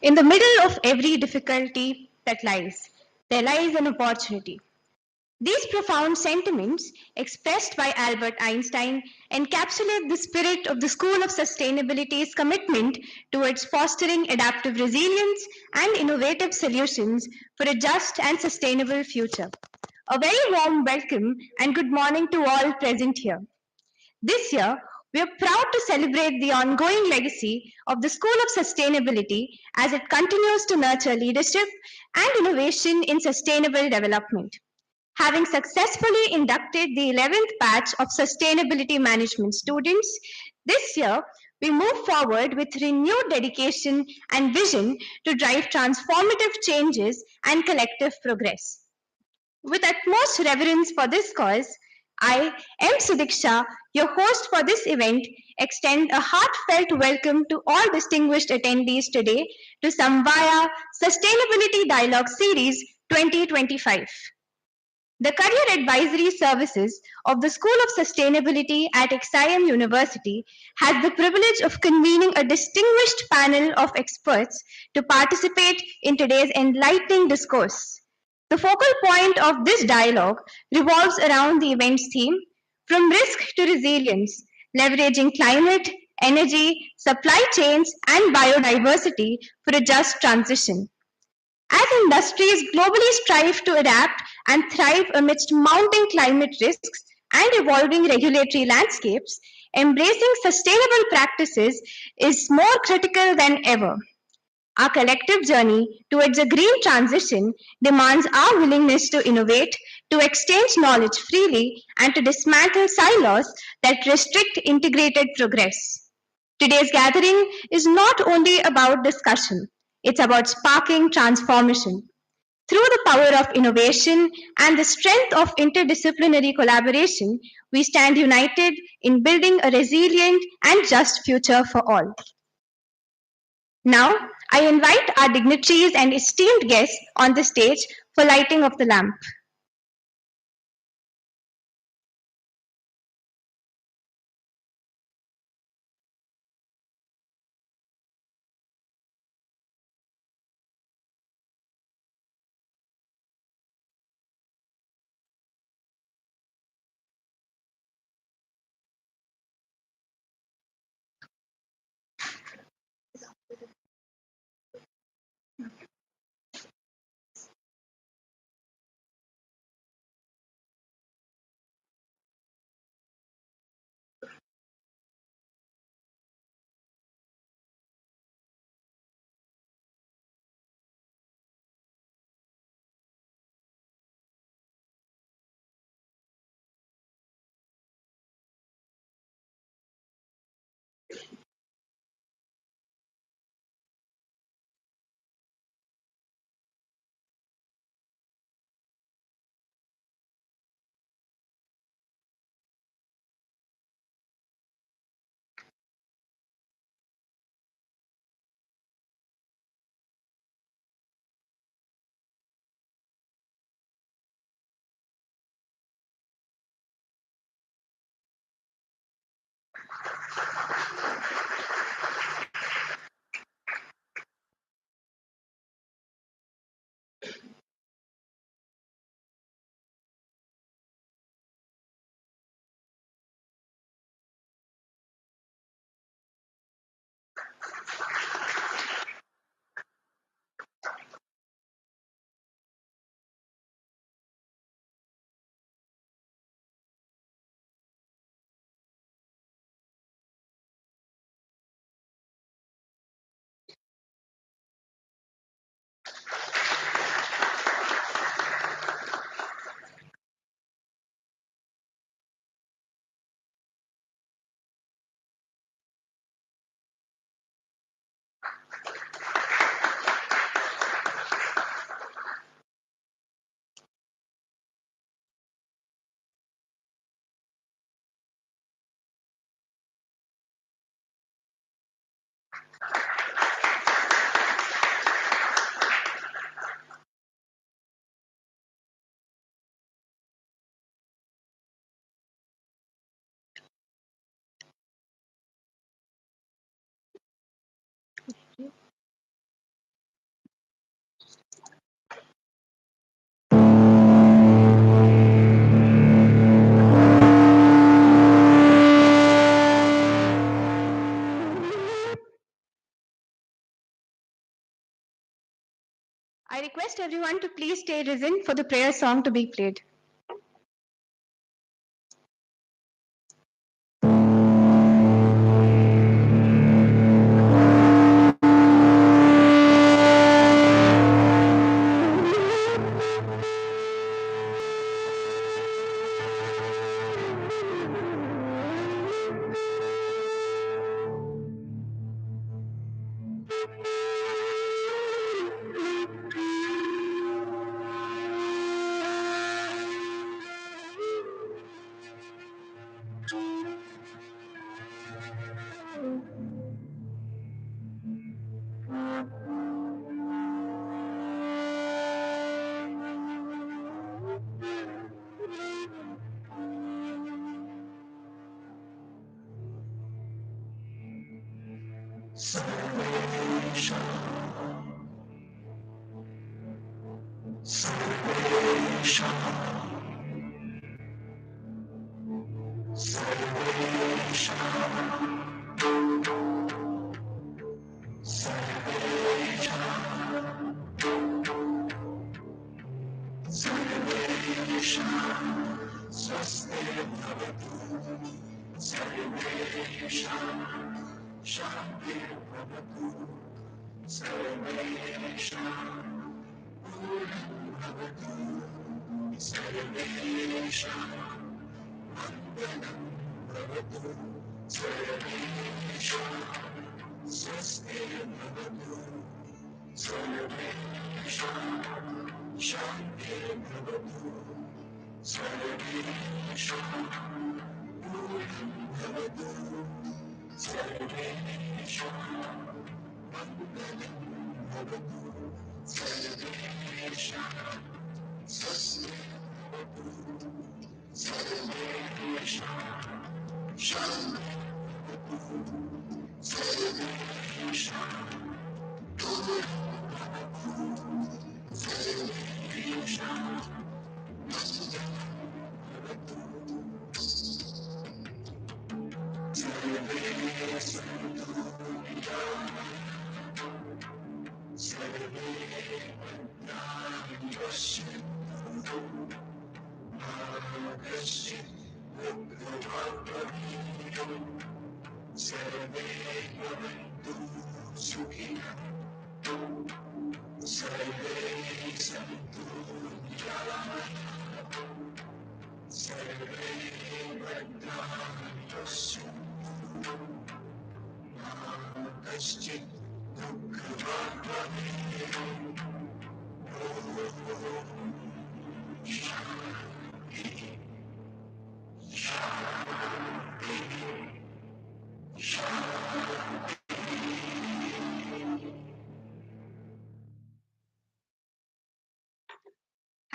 In the middle of every difficulty there lies an opportunity. These profound sentiments, expressed by Albert Einstein, encapsulate the spirit of the School of Sustainability's commitment towards fostering adaptive resilience and innovative solutions for a just and sustainable future. A very warm welcome and good morning to all present here. This year, we are proud to celebrate the ongoing legacy of the School of Sustainability as it continues to nurture leadership and innovation in sustainable development. Having successfully inducted the 11th batch of sustainability management students, this year we move forward with renewed dedication and vision to drive transformative changes and collective progress. With utmost reverence for this cause, I, M. Sudiksha, your host for this event, extend a heartfelt welcome to all distinguished attendees today to SAMVAAYA Sustainability Dialogue Series 2025. The Career Advisory Services of the School of Sustainability at XIM University has the privilege of convening a distinguished panel of experts to participate in today's enlightening discourse. The focal point of this dialogue revolves around the event's theme, From Risk to Resilience, leveraging climate, energy, supply chains, and biodiversity for a just transition. As industries globally strive to adapt and thrive amidst mounting climate risks and evolving regulatory landscapes, embracing sustainable practices is more critical than ever. Our collective journey towards a green transition demands our willingness to innovate, to exchange knowledge freely, and to dismantle silos that restrict integrated progress. Today's gathering is not only about discussion, it's about sparking transformation. Through the power of innovation and the strength of interdisciplinary collaboration, we stand united in building a resilient and just future for all. Now, I invite our dignitaries and esteemed guests on the stage for lighting of the lamp. I request everyone to please stay risen for the prayer song to be played.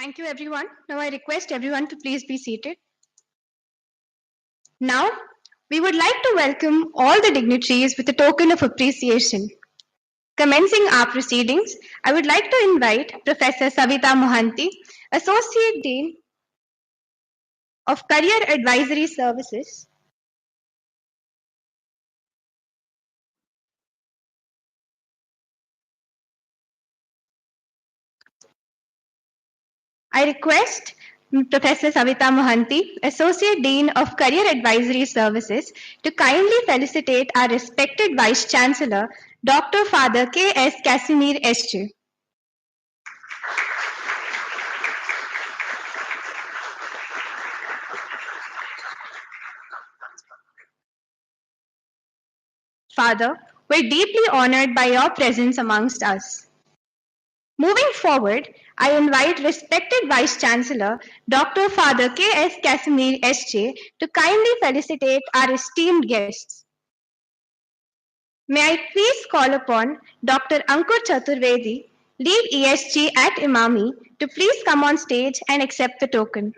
Thank you, everyone. Now I request everyone to please be seated. Now, we would like to welcome all the dignitaries with a token of appreciation. Commencing our proceedings, I would like to invite Professor Savita Mohanty, Associate Dean of Career Advisory Services. I request Professor Savita Mohanty, Associate Dean of Career Advisory Services, to kindly felicitate our respected Vice Chancellor, Dr. Father K.S. Casimir S.J. Father, we're deeply honored by your presence amongst us. Moving forward, I invite respected Vice Chancellor, Dr. Father K.S. Casimir S.J. to kindly felicitate our esteemed guests. May I please call upon Dr. Ankur Chaturvedi, Lead ESG at Imami, to please come on stage and accept the token.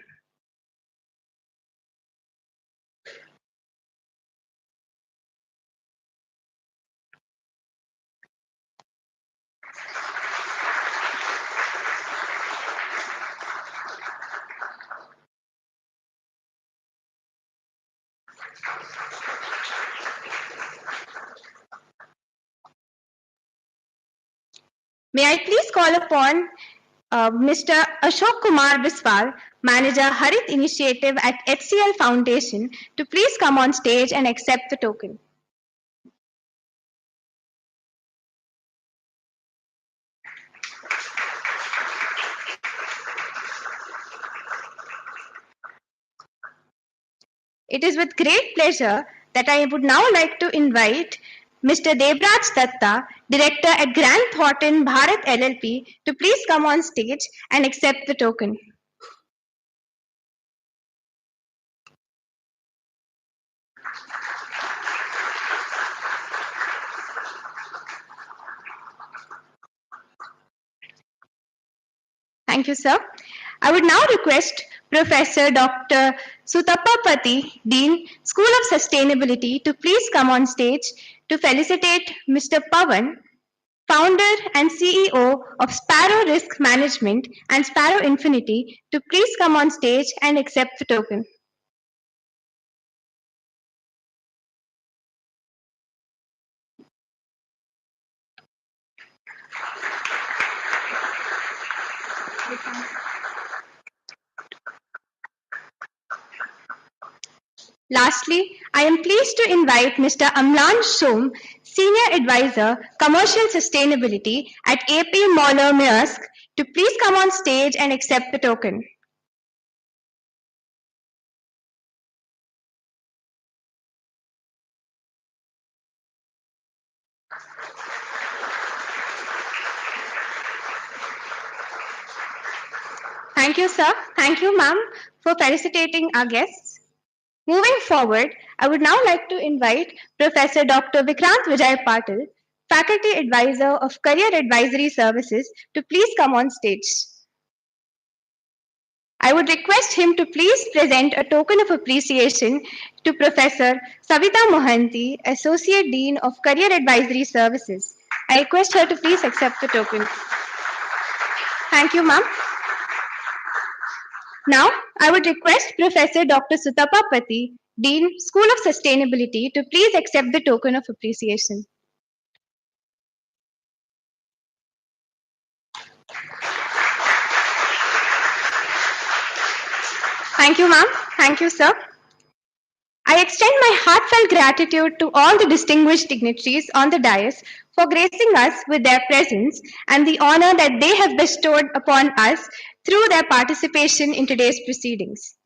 May I please call upon Mr. Ashok Kumar Biswal, Manager Harit Initiative at HCL Foundation, to please come on stage and accept the token. It is with great pleasure that I would now like to invite Mr. Devraj Datta, Director at Grant Thornton Bharat LLP, to please come on stage and accept the token. Thank you, sir. I would now request Professor Dr. Sutapapati, Dean, School of Sustainability, to please come on stage to felicitate Mr. Pavan, founder and CEO of Sparrow Risk Management and Sparrow Infinity, to please come on stage and accept the token. Lastly, I am pleased to invite Mr. Amlan Shom, Senior Advisor, Commercial Sustainability at AP Moller Maersk, to please come on stage and accept the token. Thank you, sir. Thank you, ma'am, for felicitating our guests. Moving forward, I would now like to invite Professor Dr. Vikrant Vijay Patil, Faculty Advisor of Career Advisory Services, to please come on stage. I would request him to please present a token of appreciation to Professor Savita Mohanty, Associate Dean of Career Advisory Services. I request her to please accept the token. Thank you, ma'am. Now, I would request Professor Dr. Sutapapati, Dean, School of Sustainability, to please accept the token of appreciation. Thank you, ma'am. Thank you, sir. I extend my heartfelt gratitude to all the distinguished dignitaries on the dais for gracing us with their presence and the honor that they have bestowed upon us through their participation in today's proceedings.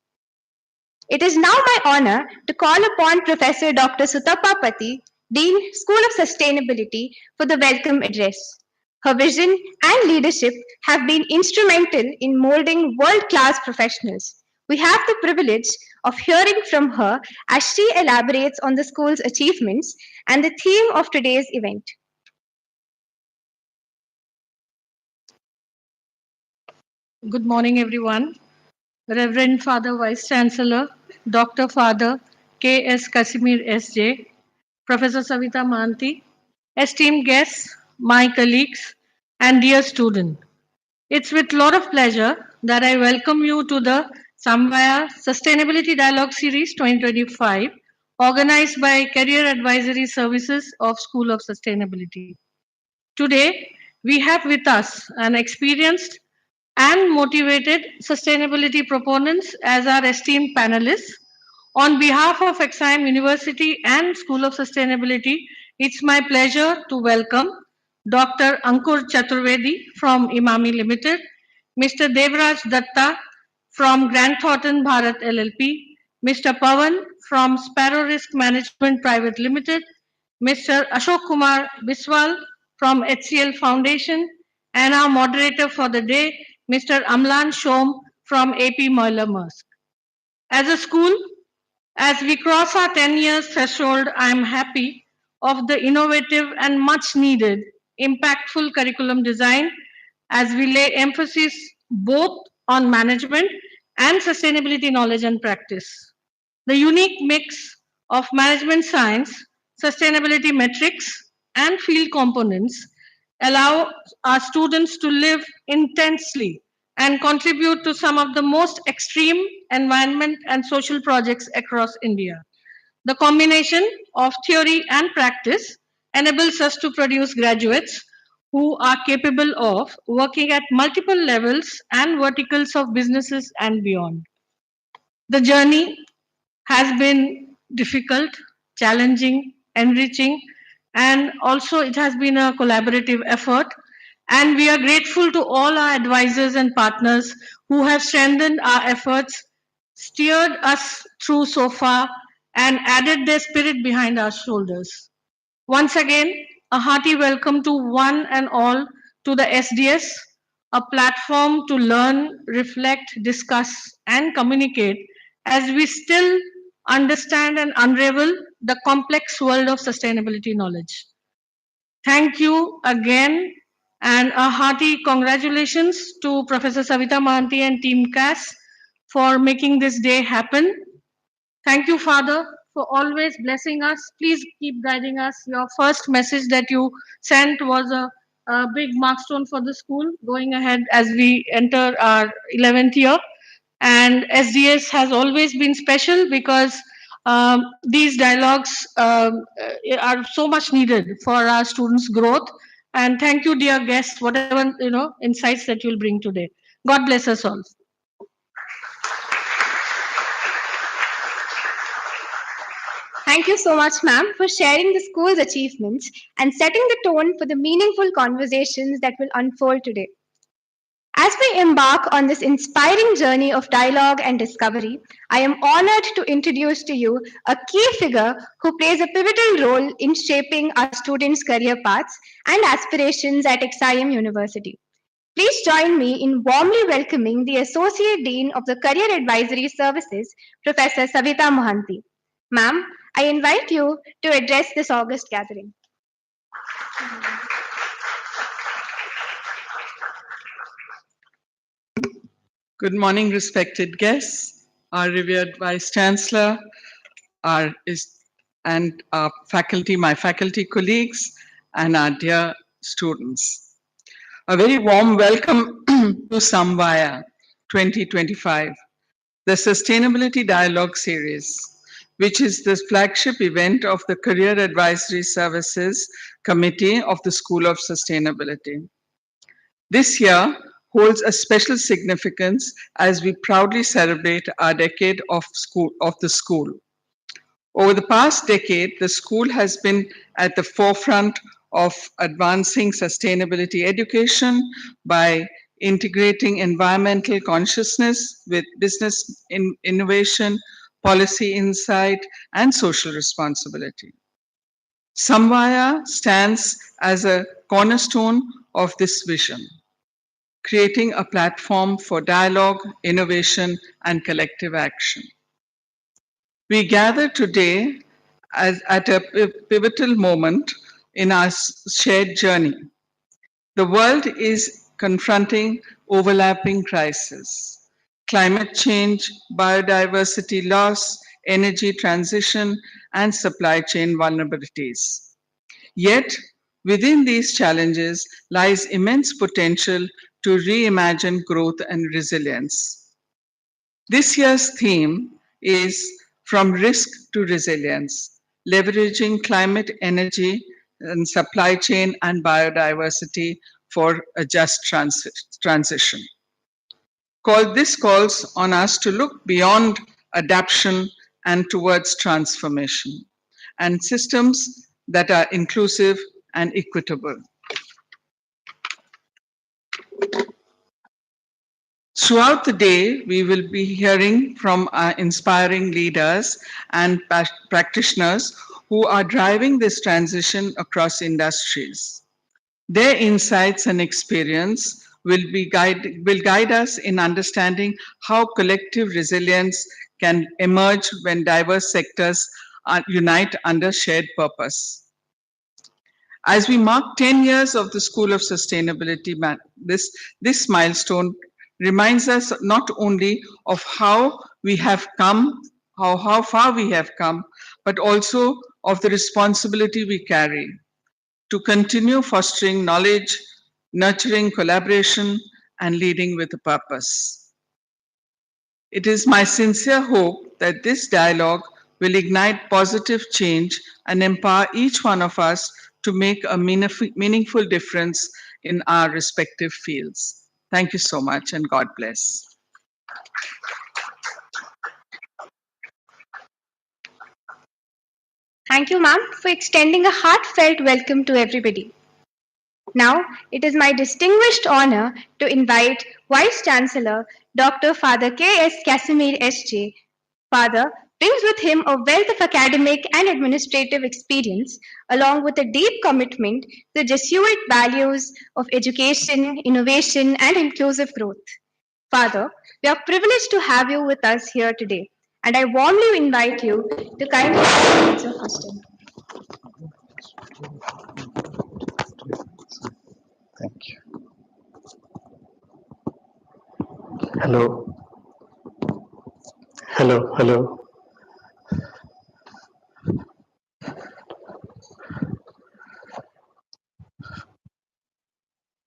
It is now my honor to call upon Professor Dr. Sutapapati, Dean, School of Sustainability, for the welcome address. Her vision and leadership have been instrumental in molding world-class professionals. We have the privilege of hearing from her as she elaborates on the school's achievements and the theme of today's event. Good morning, everyone. Reverend Father Vice Chancellor, Dr. Father K.S. Kasimir S.J., Professor Savita Manti, esteemed guests, my colleagues, and dear student. It's with a lot of pleasure that I welcome you to the SAMVAAYA Sustainability Dialogue Series 2025, organized by Career Advisory Services of School of Sustainability. Today, we have with us an experienced and motivated sustainability proponents as our esteemed panelists. On behalf of Exime University and School of Sustainability, it's my pleasure to welcome Dr. Ankur Chaturvedi from Imami Limited, Mr. Devraj Datta from Grant Thornton Bharat LLP, Mr. Pavan from Sparrow Risk Management Private Limited, Mr. Ashok Kumar Biswal from HCL Foundation, and our moderator for the day, Mr. Amlan Shom from AP Moller Maersk. As a school, as we cross our 10 years threshold, I am happy of the innovative and much needed impactful curriculum design as we lay emphasis both on management and sustainability knowledge and practice. The unique mix of management science, sustainability metrics, and field components allow our students to live intensely and contribute to some of the most extreme environment and social projects across India. The combination of theory and practice enables us to produce graduates who are capable of working at multiple levels and verticals of businesses and beyond. The journey has been difficult, challenging, enriching, and also it has been a collaborative effort. And we are grateful to all our advisors and partners who have strengthened our efforts, steered us through so far, and added their spirit behind our shoulders. Once again, a hearty welcome to one and all to the SDS, a platform to learn, reflect, discuss, and communicate as we still understand and unravel the complex world of sustainability knowledge. Thank you again, and a hearty congratulations to Professor Savita Mahanti and Team CAS for making this day happen. Thank you, Father, for always blessing us. Please keep guiding us. Your first message that you sent was a big milestone for the school going ahead as we enter our 11th year. And SDS has always been special because these dialogues are so much needed for our students' growth. And thank you, dear guests, whatever insights that you'll bring today. God bless us all. Thank you so much, ma'am, for sharing the school's achievements and setting the tone for the meaningful conversations that will unfold today. As we embark on this inspiring journey of dialogue and discovery, I am honored to introduce to you a key figure who plays a pivotal role in shaping our students' career paths and aspirations at XIM University. Please join me in warmly welcoming the Associate Dean of the Career Advisory Services, Professor Savita Mohanty. Ma'am, I invite you to address this August gathering. Good morning, respected guests, our revered Vice Chancellor, and our faculty, my faculty colleagues, and our dear students. A very warm welcome to SAMVAAYA 2025, the Sustainability Dialogue Series, which is the flagship event of the Career Advisory Services Committee of the School of Sustainability. This year holds a special significance as we proudly celebrate our decade of the school. Over the past decade, the school has been at the forefront of advancing sustainability education by integrating environmental consciousness with business innovation, policy insight, and social responsibility. SAMVAAYA stands as a cornerstone of this vision, creating a platform for dialogue, innovation, and collective action. We gather today at a pivotal moment in our shared journey. The world is confronting overlapping crises: climate change, biodiversity loss, energy transition, and supply chain vulnerabilities. Yet, within these challenges lies immense potential to reimagine growth and resilience. This year's theme is From Risk to Resilience, leveraging climate, energy, and supply chain and biodiversity for a just transition. This calls on us to look beyond adaptation and towards transformation, and systems that are inclusive and equitable. Throughout the day, we will be hearing from our inspiring leaders and practitioners who are driving this transition across industries. Their insights and experience will guide us in understanding how collective resilience can emerge when diverse sectors unite under shared purpose. As we mark 10 years of the School of Sustainability, this milestone reminds us not only of how we have come, how far we have come, but also of the responsibility we carry to continue fostering knowledge, nurturing collaboration, and leading with a purpose. It is my sincere hope that this dialogue will ignite positive change and empower each one of us to make a meaningful difference in our respective fields. Thank you so much, and God bless. Thank you, ma'am, for extending a heartfelt welcome to everybody. Now, it is my distinguished honor to invite Vice Chancellor Dr. Father K.S. Casimir S.J. Father brings with him a wealth of academic and administrative experience, along with a deep commitment to the Jesuit values of education, innovation, and inclusive growth. Father, we are privileged to have you with us here today, and I warmly invite you to kindly share the words of wisdom. Thank you. Hello. Hello, hello.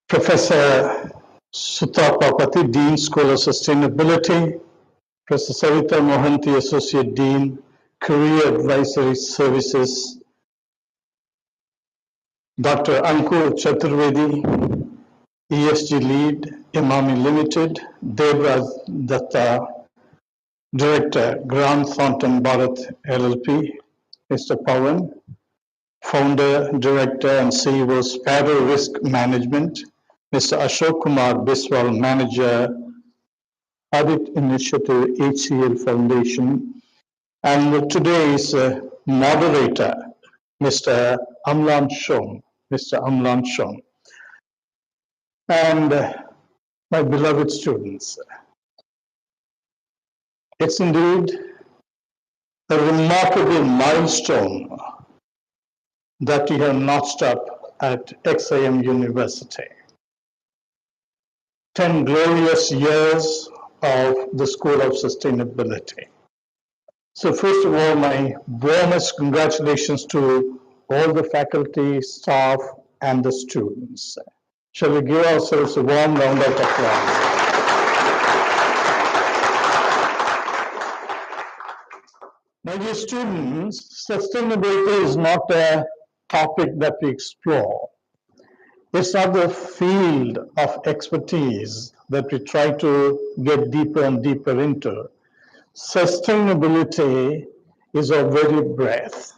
Professor Sutta Papati, Dean, School of Sustainability. Professor Savita Mohanty, Associate Dean, Career Advisory Services. Dr. Ankur Chaturvedi, ESG Lead, Imami Limited. Devraj Datta, Director, Grant Thornton Bharat LLP. Mr. Pawan, Founder, Director, and CEO, Sparrow Risk Management. Mr. Ashok Kumar Biswal, Manager, Audit Initiative, HCL Foundation. And today's moderator, Mr. Amlan Shom. Mr. Amlan Shom. And my beloved students, it's indeed a remarkable milestone that you have notched up at XIM University. 10 glorious years of the School of Sustainability. So first of all, my warmest congratulations to all the faculty, staff, and the students. Shall we give ourselves a warm round of applause? My dear students, sustainability is not a topic that we explore. It's not the field of expertise that we try to get deeper and deeper into. Sustainability is our very breath.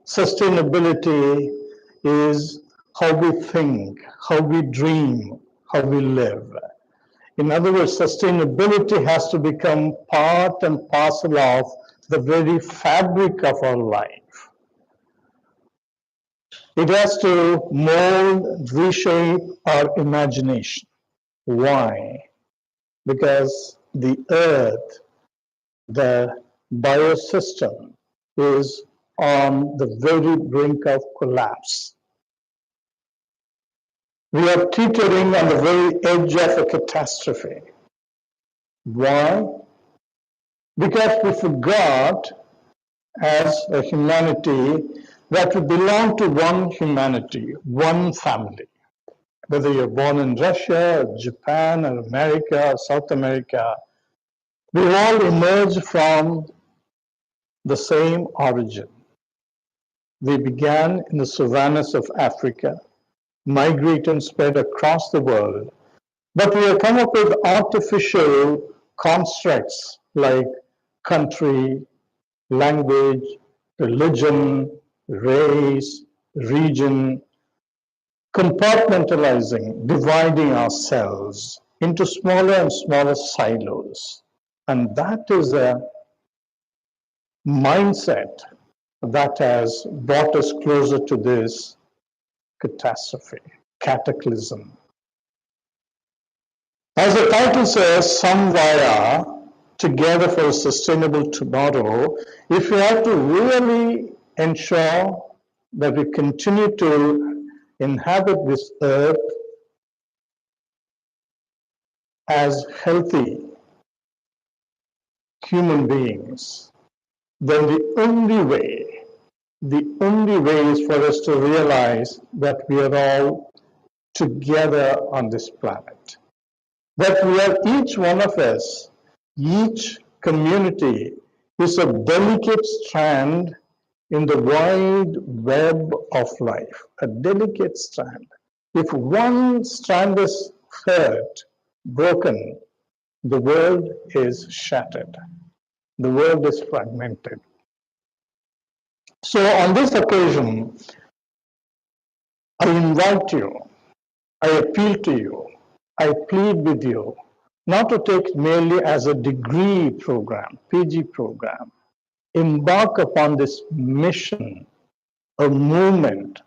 Sustainability is how we think, how we dream, how we live. In other words, sustainability has to become part and parcel of the very fabric of our life. It has to mold, reshape our imagination. Why? Because the earth, the biosystem, is on the very brink of collapse. We are teetering on the very edge of a catastrophe. Why? Because we forgot as a humanity that we belong to one humanity, one family. Whether you're born in Russia, or Japan, or America, or South America, we all emerge from the same origin. We began in the savannas of Africa, migrated and spread across the world, but we have come up with artificial constructs like country, language, religion, race, region, compartmentalizing, dividing ourselves into smaller and smaller silos. And that is a mindset that has brought us closer to this catastrophe, cataclysm. As the title says, SAMVAAYA, Together for a Sustainable Tomorrow, if we have to really ensure that we continue to inhabit this earth as healthy human beings, then the only way is for us to realize that we are all together on this planet. That we are, each one of us, each community is a delicate strand in the wide web of life, a delicate strand. If one strand is hurt, broken, the world is shattered. The world is fragmented. So on this occasion, I invite you, I appeal to you, I plead with you not to take merely as a degree program, PG program. Embark upon this mission, a movement,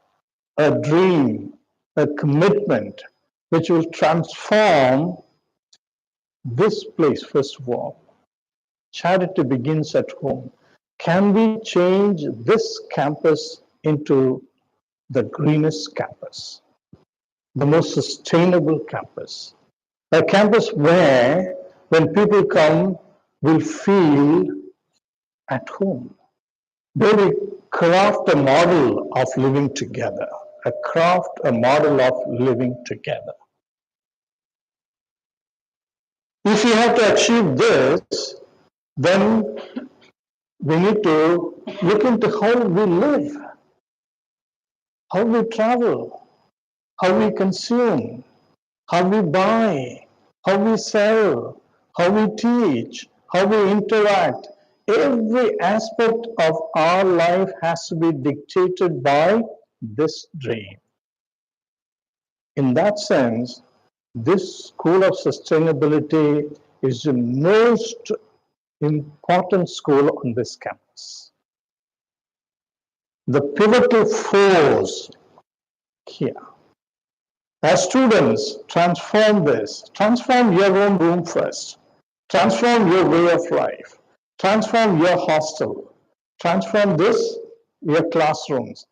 a dream, a commitment which will transform this place, first of all. Charity begins at home. Can we change this campus into the greenest campus, the most sustainable campus? A campus where, when people come, will feel at home. Where we craft a model of living together, a model of living together. If we have to achieve this, then we need to look into how we live, how we travel, how we consume, how we buy, how we sell, how we teach, how we interact. Every aspect of our life has to be dictated by this dream. In that sense, this school of sustainability is the most important school on this campus. The pivotal force here. As students, transform this. Transform your own room first. Transform your way of life. Transform your hostel. Transform this, your classrooms.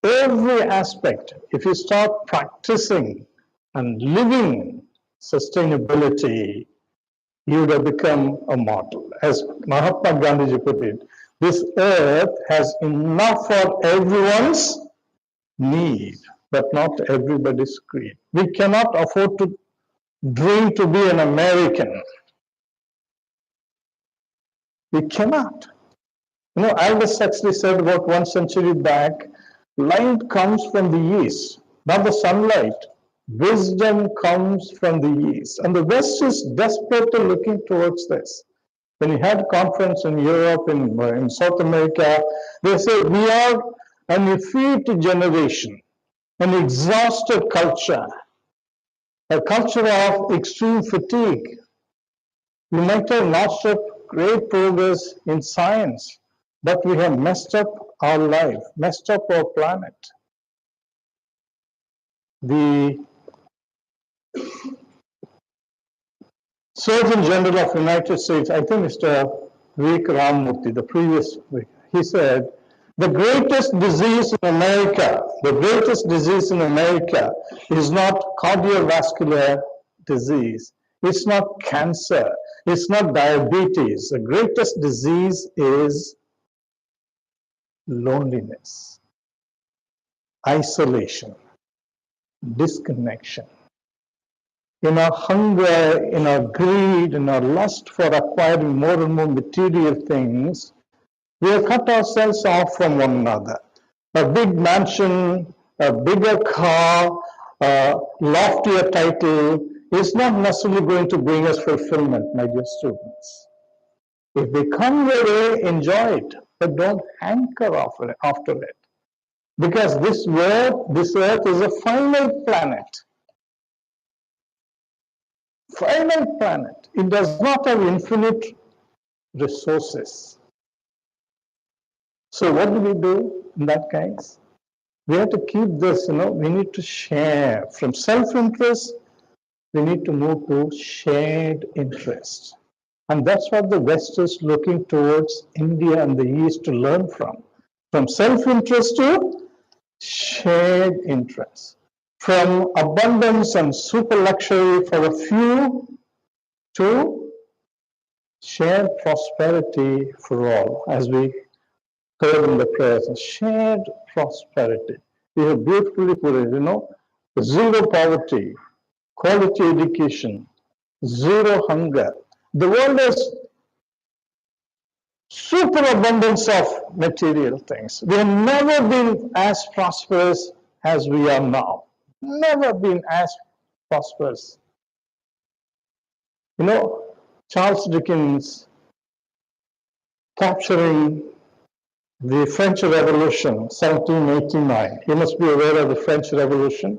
Every aspect, if you start practicing and living sustainability, you would have become a model. As Mahatma Gandhi put it, this earth has enough for everyone's need, but not everybody's greed. We cannot afford to dream to be an American. We cannot. You know, Aldous Huxley said about 1 century back, light comes from the east, not the sunlight. Wisdom comes from the east. And the West is desperately looking towards this. When we had a conference in Europe, in South America, they say we are an effete generation, an exhausted culture, a culture of extreme fatigue. We might have notched up great progress in science, but we have messed up our life, messed up our planet. The Surgeon General of the United States, I think Mr. Vivek Ramamurthy, the previous week, he said, the greatest disease in America is not cardiovascular disease. It's not cancer. It's not diabetes. The greatest disease is loneliness, isolation, disconnection. In our hunger, in our greed, in our lust for acquiring more and more material things, we have cut ourselves off from one another. A big mansion, a bigger car, a loftier title is not necessarily going to bring us fulfillment, my dear students. If they come your way, enjoy it, but don't hanker after it. Because this earth is a finite planet. Finite planet. It does not have infinite resources. So what do we do in that case? We have to keep this, we need to share. From self-interest, we need to move to shared interest. And that's what the West is looking towards India and the East to learn from. From self-interest to shared interest. From abundance and super luxury for a few to shared prosperity for all, as we heard in the prayers. Shared prosperity. We have beautifully put it, zero poverty, quality education, zero hunger. The world is superabundance of material things. We have never been as prosperous as we are now. Never been as prosperous. You know, Charles Dickens capturing the French Revolution, 1789. You must be aware of the French Revolution.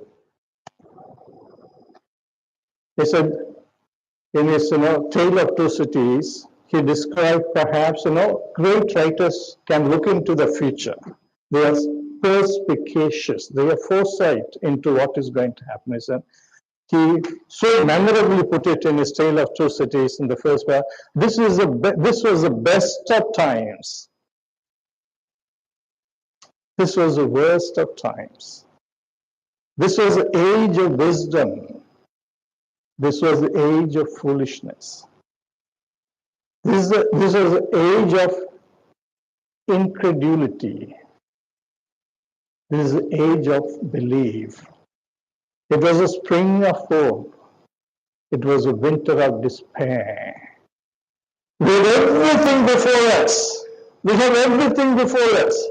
He said, in his, Tale of Two Cities, he described perhaps, great writers can look into the future. They are perspicacious. They have foresight into what is going to happen. He so memorably put it in his Tale of Two Cities in the first part. This was the best of times. This was the worst of times. This was the age of wisdom. This was the age of foolishness. This was the age of incredulity. This is the age of belief. It was a spring of hope. It was a winter of despair. We have everything before us. We have everything before us.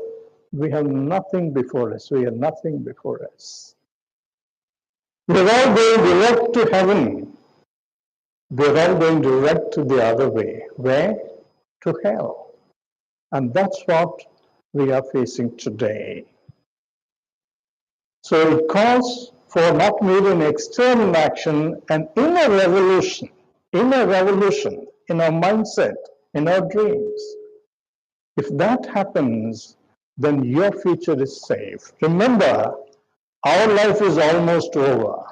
We have nothing before us. We have nothing before us. We are all going direct to heaven. We are all going direct to the other way. Where? To hell. And that's what we are facing today. So it calls for not merely an external action, an inner revolution in our mindset, in our dreams. If that happens, then your future is safe. Remember, our life is almost over.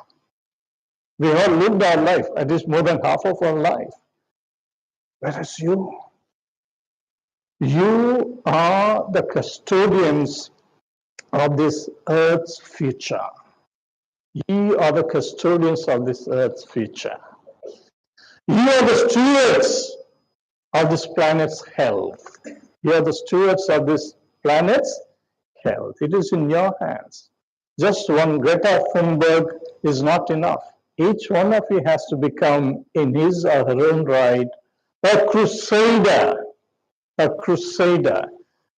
We have lived our life, at least more than half of our life. Whereas you are the custodians of this earth's future. You are the custodians of this earth's future. You are the stewards of this planet's health. You are the stewards of this planet's health. It is in your hands. Just one Greta Thunberg is not enough. Each one of you has to become, in his or her own right, a crusader. A crusader.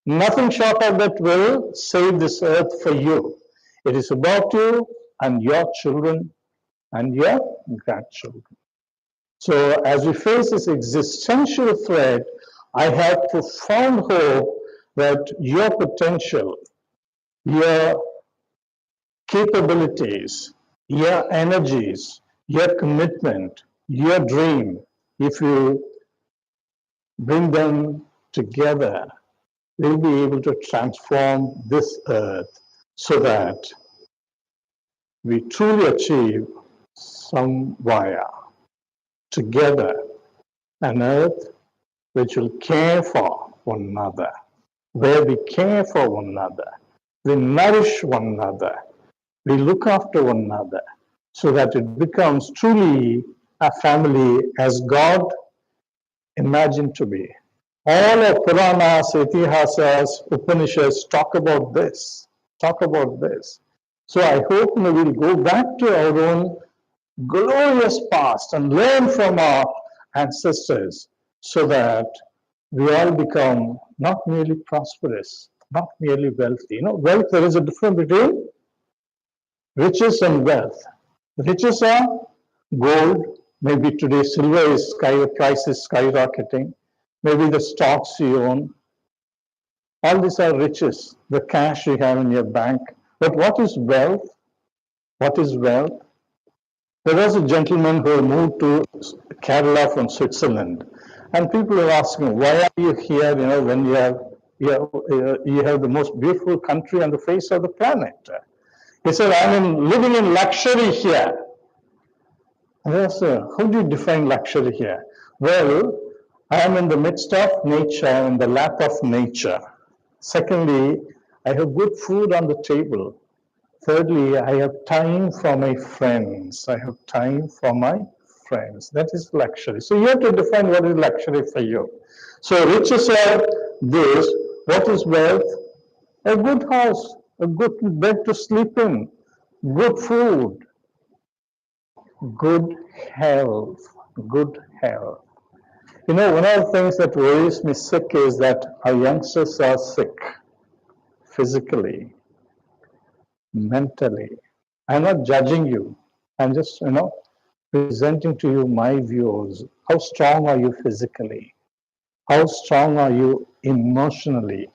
Nothing short of that will save this earth for you. It is about you and your children and your grandchildren. So as we face this existential threat, I have profound hope that your potential, your capabilities, your energies, your commitment, your dream, if you bring them together, we'll be able to transform this earth so that we truly achieve Samvaya. Together, an earth which will care for one another, where we care for one another, we nourish one another, we look after one another, so that it becomes truly a family as God imagined to be. All of Puranas, Itihasas, Upanishads talk about this. So I hope we'll go back to our own glorious past and learn from our ancestors so that we all become not merely prosperous, not merely wealthy. Wealth, there is a difference between riches and wealth. Riches are gold, maybe today silver is price is skyrocketing, maybe the stocks you own. All these are riches, the cash you have in your bank. But what is wealth? What is wealth? There was a gentleman who moved to Kerala from Switzerland, and people were asking, why are you here, when you have the most beautiful country on the face of the planet? He said, I'm living in luxury here. And I said, how do you define luxury here? Well, I am in the midst of nature, in the lap of nature. Secondly, I have good food on the table. Thirdly, I have time for my friends. That is luxury. So you have to define what is luxury for you. So riches are this. What is wealth? A good house, a good bed to sleep in, good food, good health. You know, one of the things that worries me sick is that our youngsters are sick physically, mentally. I'm not judging you. I'm just, presenting to you my views. How strong are you physically? How strong are you emotionally?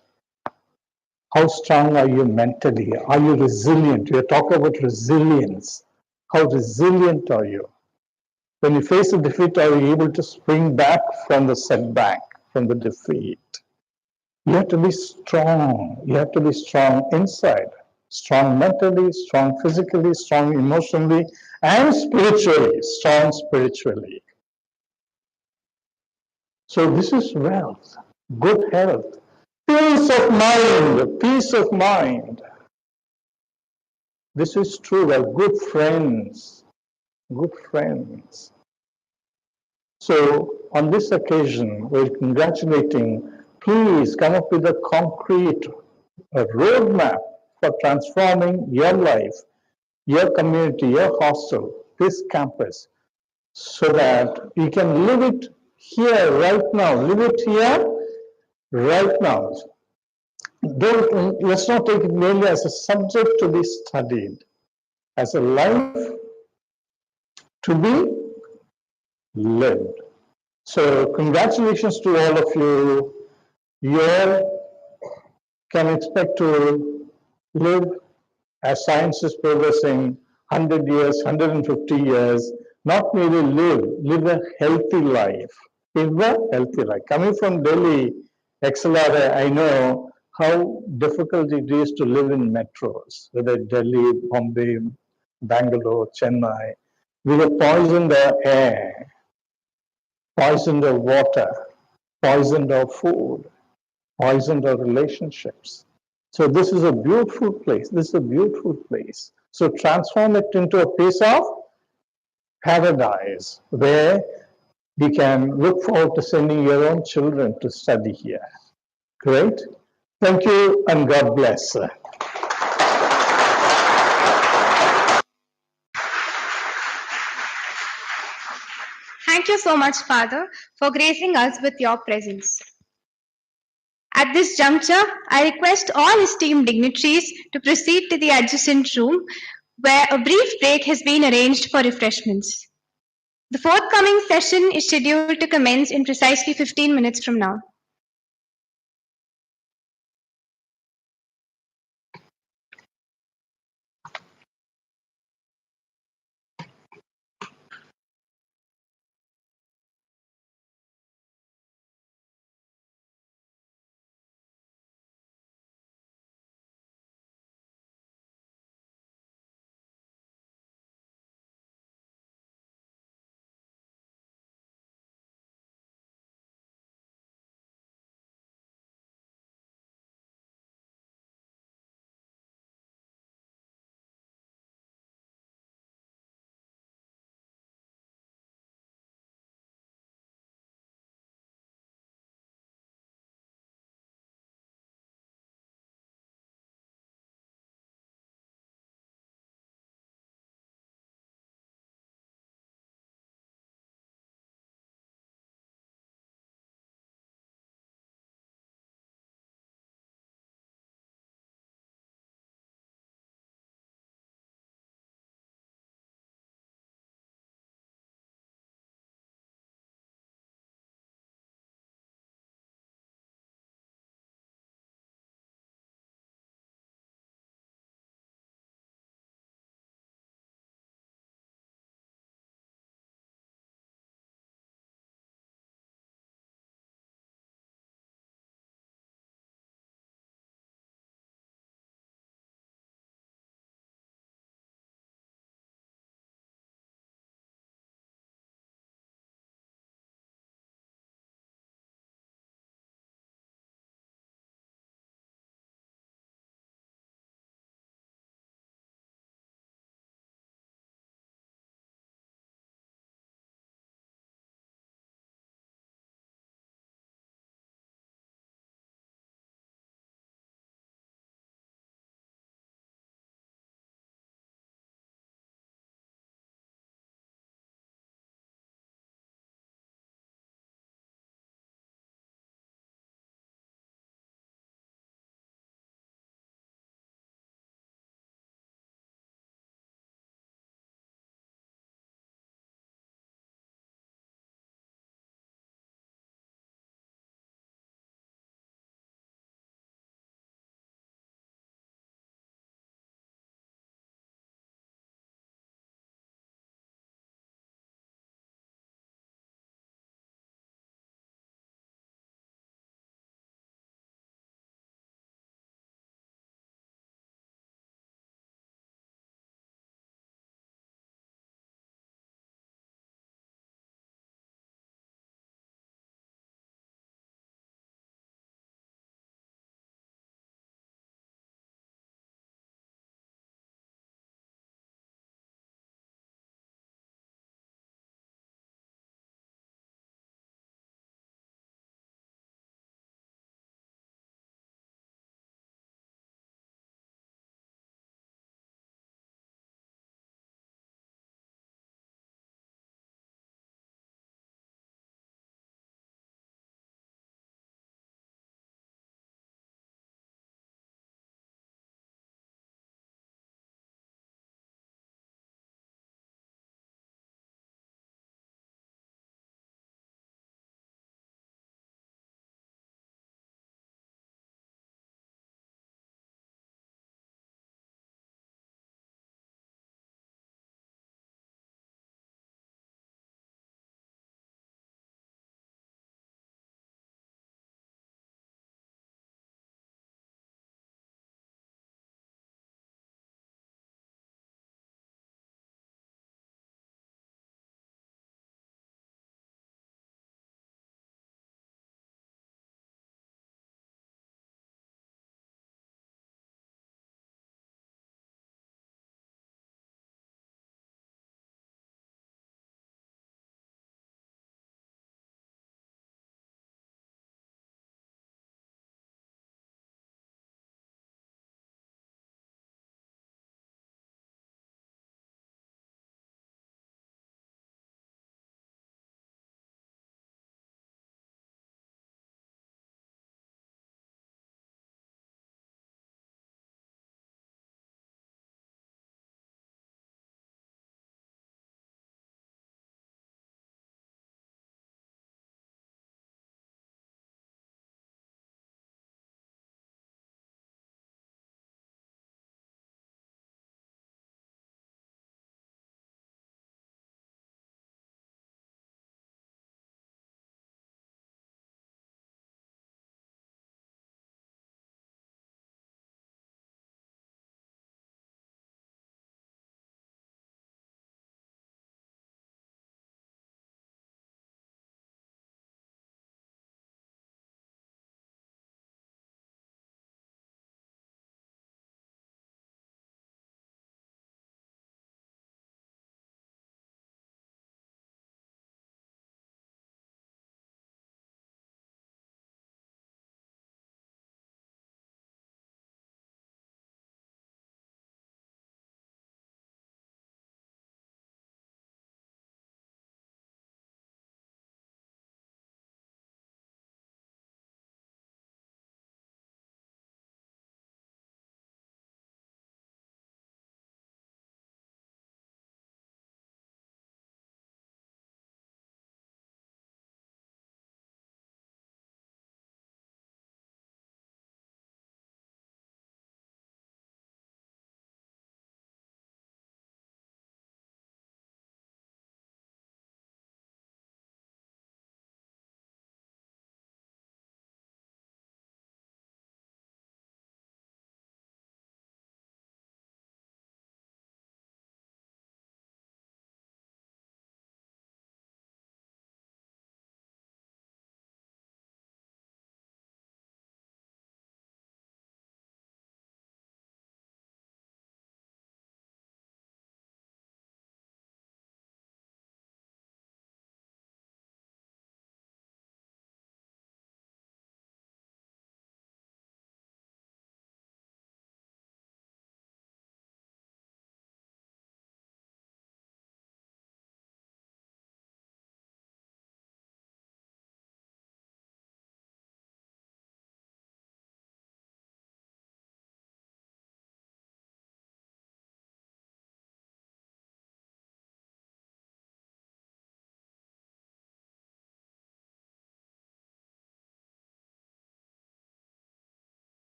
How strong are you mentally? Are you resilient? We are talking about resilience. How resilient are you? When you face a defeat, are you able to spring back from the setback, from the defeat? You have to be strong. You have to be strong inside. Strong mentally, strong physically, strong emotionally, and spiritually. Strong spiritually. So this is wealth, good health, peace of mind, peace of mind. This is true. Well, good friends, good friends. So on this occasion, we're congratulating. Please come up with a concrete roadmap for transforming your life, your community, your hostel, this campus, so that you can live it here right now. Live it here right now. Let's not take it merely as a subject to be studied, as a life to be lived. So congratulations to all of you. You all can expect to live as science is progressing 100 years, 150 years, not merely live a healthy life. Live a healthy life. Coming from Delhi, XLR, I know how difficult it is to live in metros, whether Delhi, Bombay, Bangalore, Chennai. We have poisoned our air, poisoned our water, poisoned our food, poisoned our relationships. So this is a beautiful place. This is a beautiful place. So transform it into a place of paradise where you can look forward to sending your own children to study here. Great. Thank you and God bless. Thank you so much, Father, for gracing us with your presence. At this juncture, I request all esteemed dignitaries to proceed to the adjacent room where a brief break has been arranged for refreshments. The forthcoming session is scheduled to commence in precisely 15 minutes from now.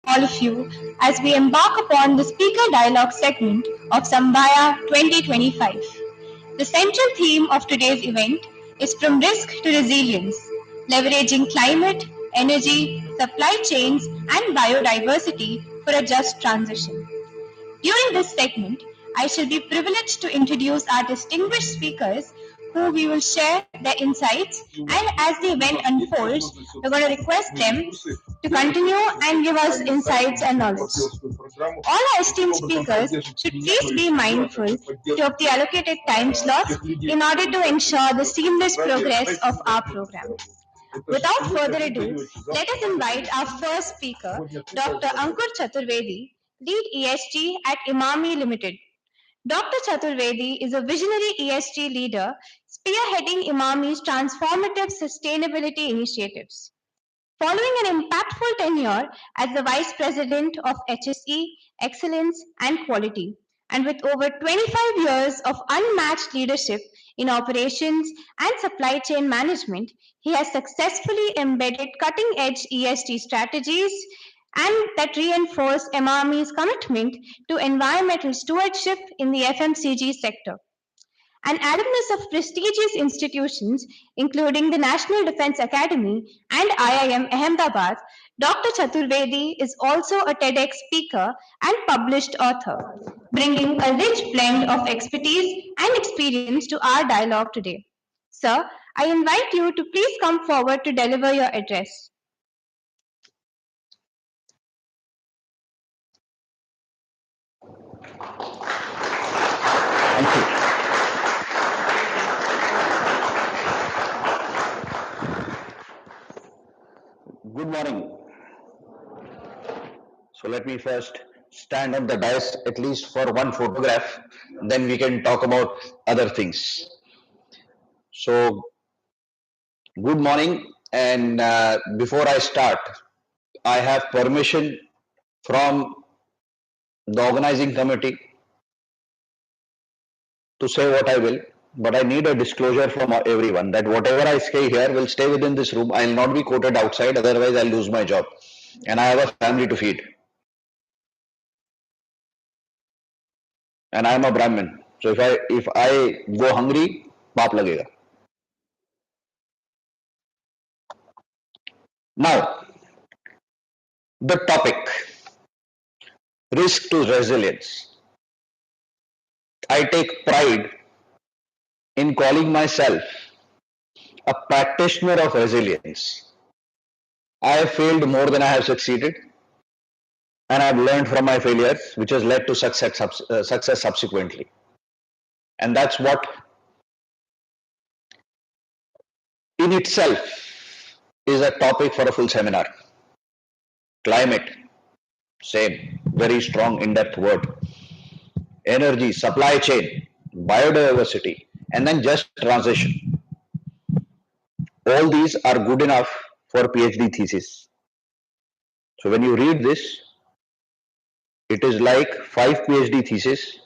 all of you as we embark upon the speaker dialogue segment of SAMVAAYA 2025. The central theme of today's event is From Risk to Resilience, leveraging climate, energy, supply chains, and biodiversity for a just transition. During this segment, I shall be privileged to introduce our distinguished speakers who we will share their insights, and as the event unfolds, we're going to request them to continue and give us insights and knowledge. All our esteemed speakers should please be mindful of the allocated time slots in order to ensure the seamless progress of our program. Without further ado, let us invite our first speaker, Dr. Ankur Chaturvedi, Lead ESG at Imami Limited. Dr. Chaturvedi is a visionary ESG leader spearheading Imami's transformative sustainability initiatives. Following an impactful tenure as the Vice President of HSE, Excellence and Quality, and with over 25 years of unmatched leadership in operations and supply chain management, he has successfully embedded cutting edge ESG strategies and that reinforce Emami's commitment to environmental stewardship in the FMCG sector. An alumnus of prestigious institutions, including the National Defense Academy and IIM Ahmedabad, Dr. Chaturvedi is also a TEDx speaker and published author, bringing a rich blend of expertise and experience to our dialogue today. Sir, I invite you to please come forward to deliver your address. Thank you. Good morning. So let me first stand on the dais at least for one photograph, then we can talk about other things. So good morning, and before I start, I have permission from the organizing committee to say what I will, but I need a disclosure from everyone that whatever I say here will stay within this room. I will not be quoted outside, otherwise I'll lose my job. And I have a family to feed. And I am a Brahmin. So if I go hungry, paap lagega. Now, the topic, risk to resilience. I take pride in calling myself a practitioner of resilience. I have failed more than I have succeeded, and I have learned from my failures, which has led to success subsequently. And that's what in itself is a topic for a full seminar. Climate, same, very strong in-depth word. Energy, supply chain, biodiversity, and then just transition. All these are good enough for PhD thesis. So when you read this, it is like 5 PhD theses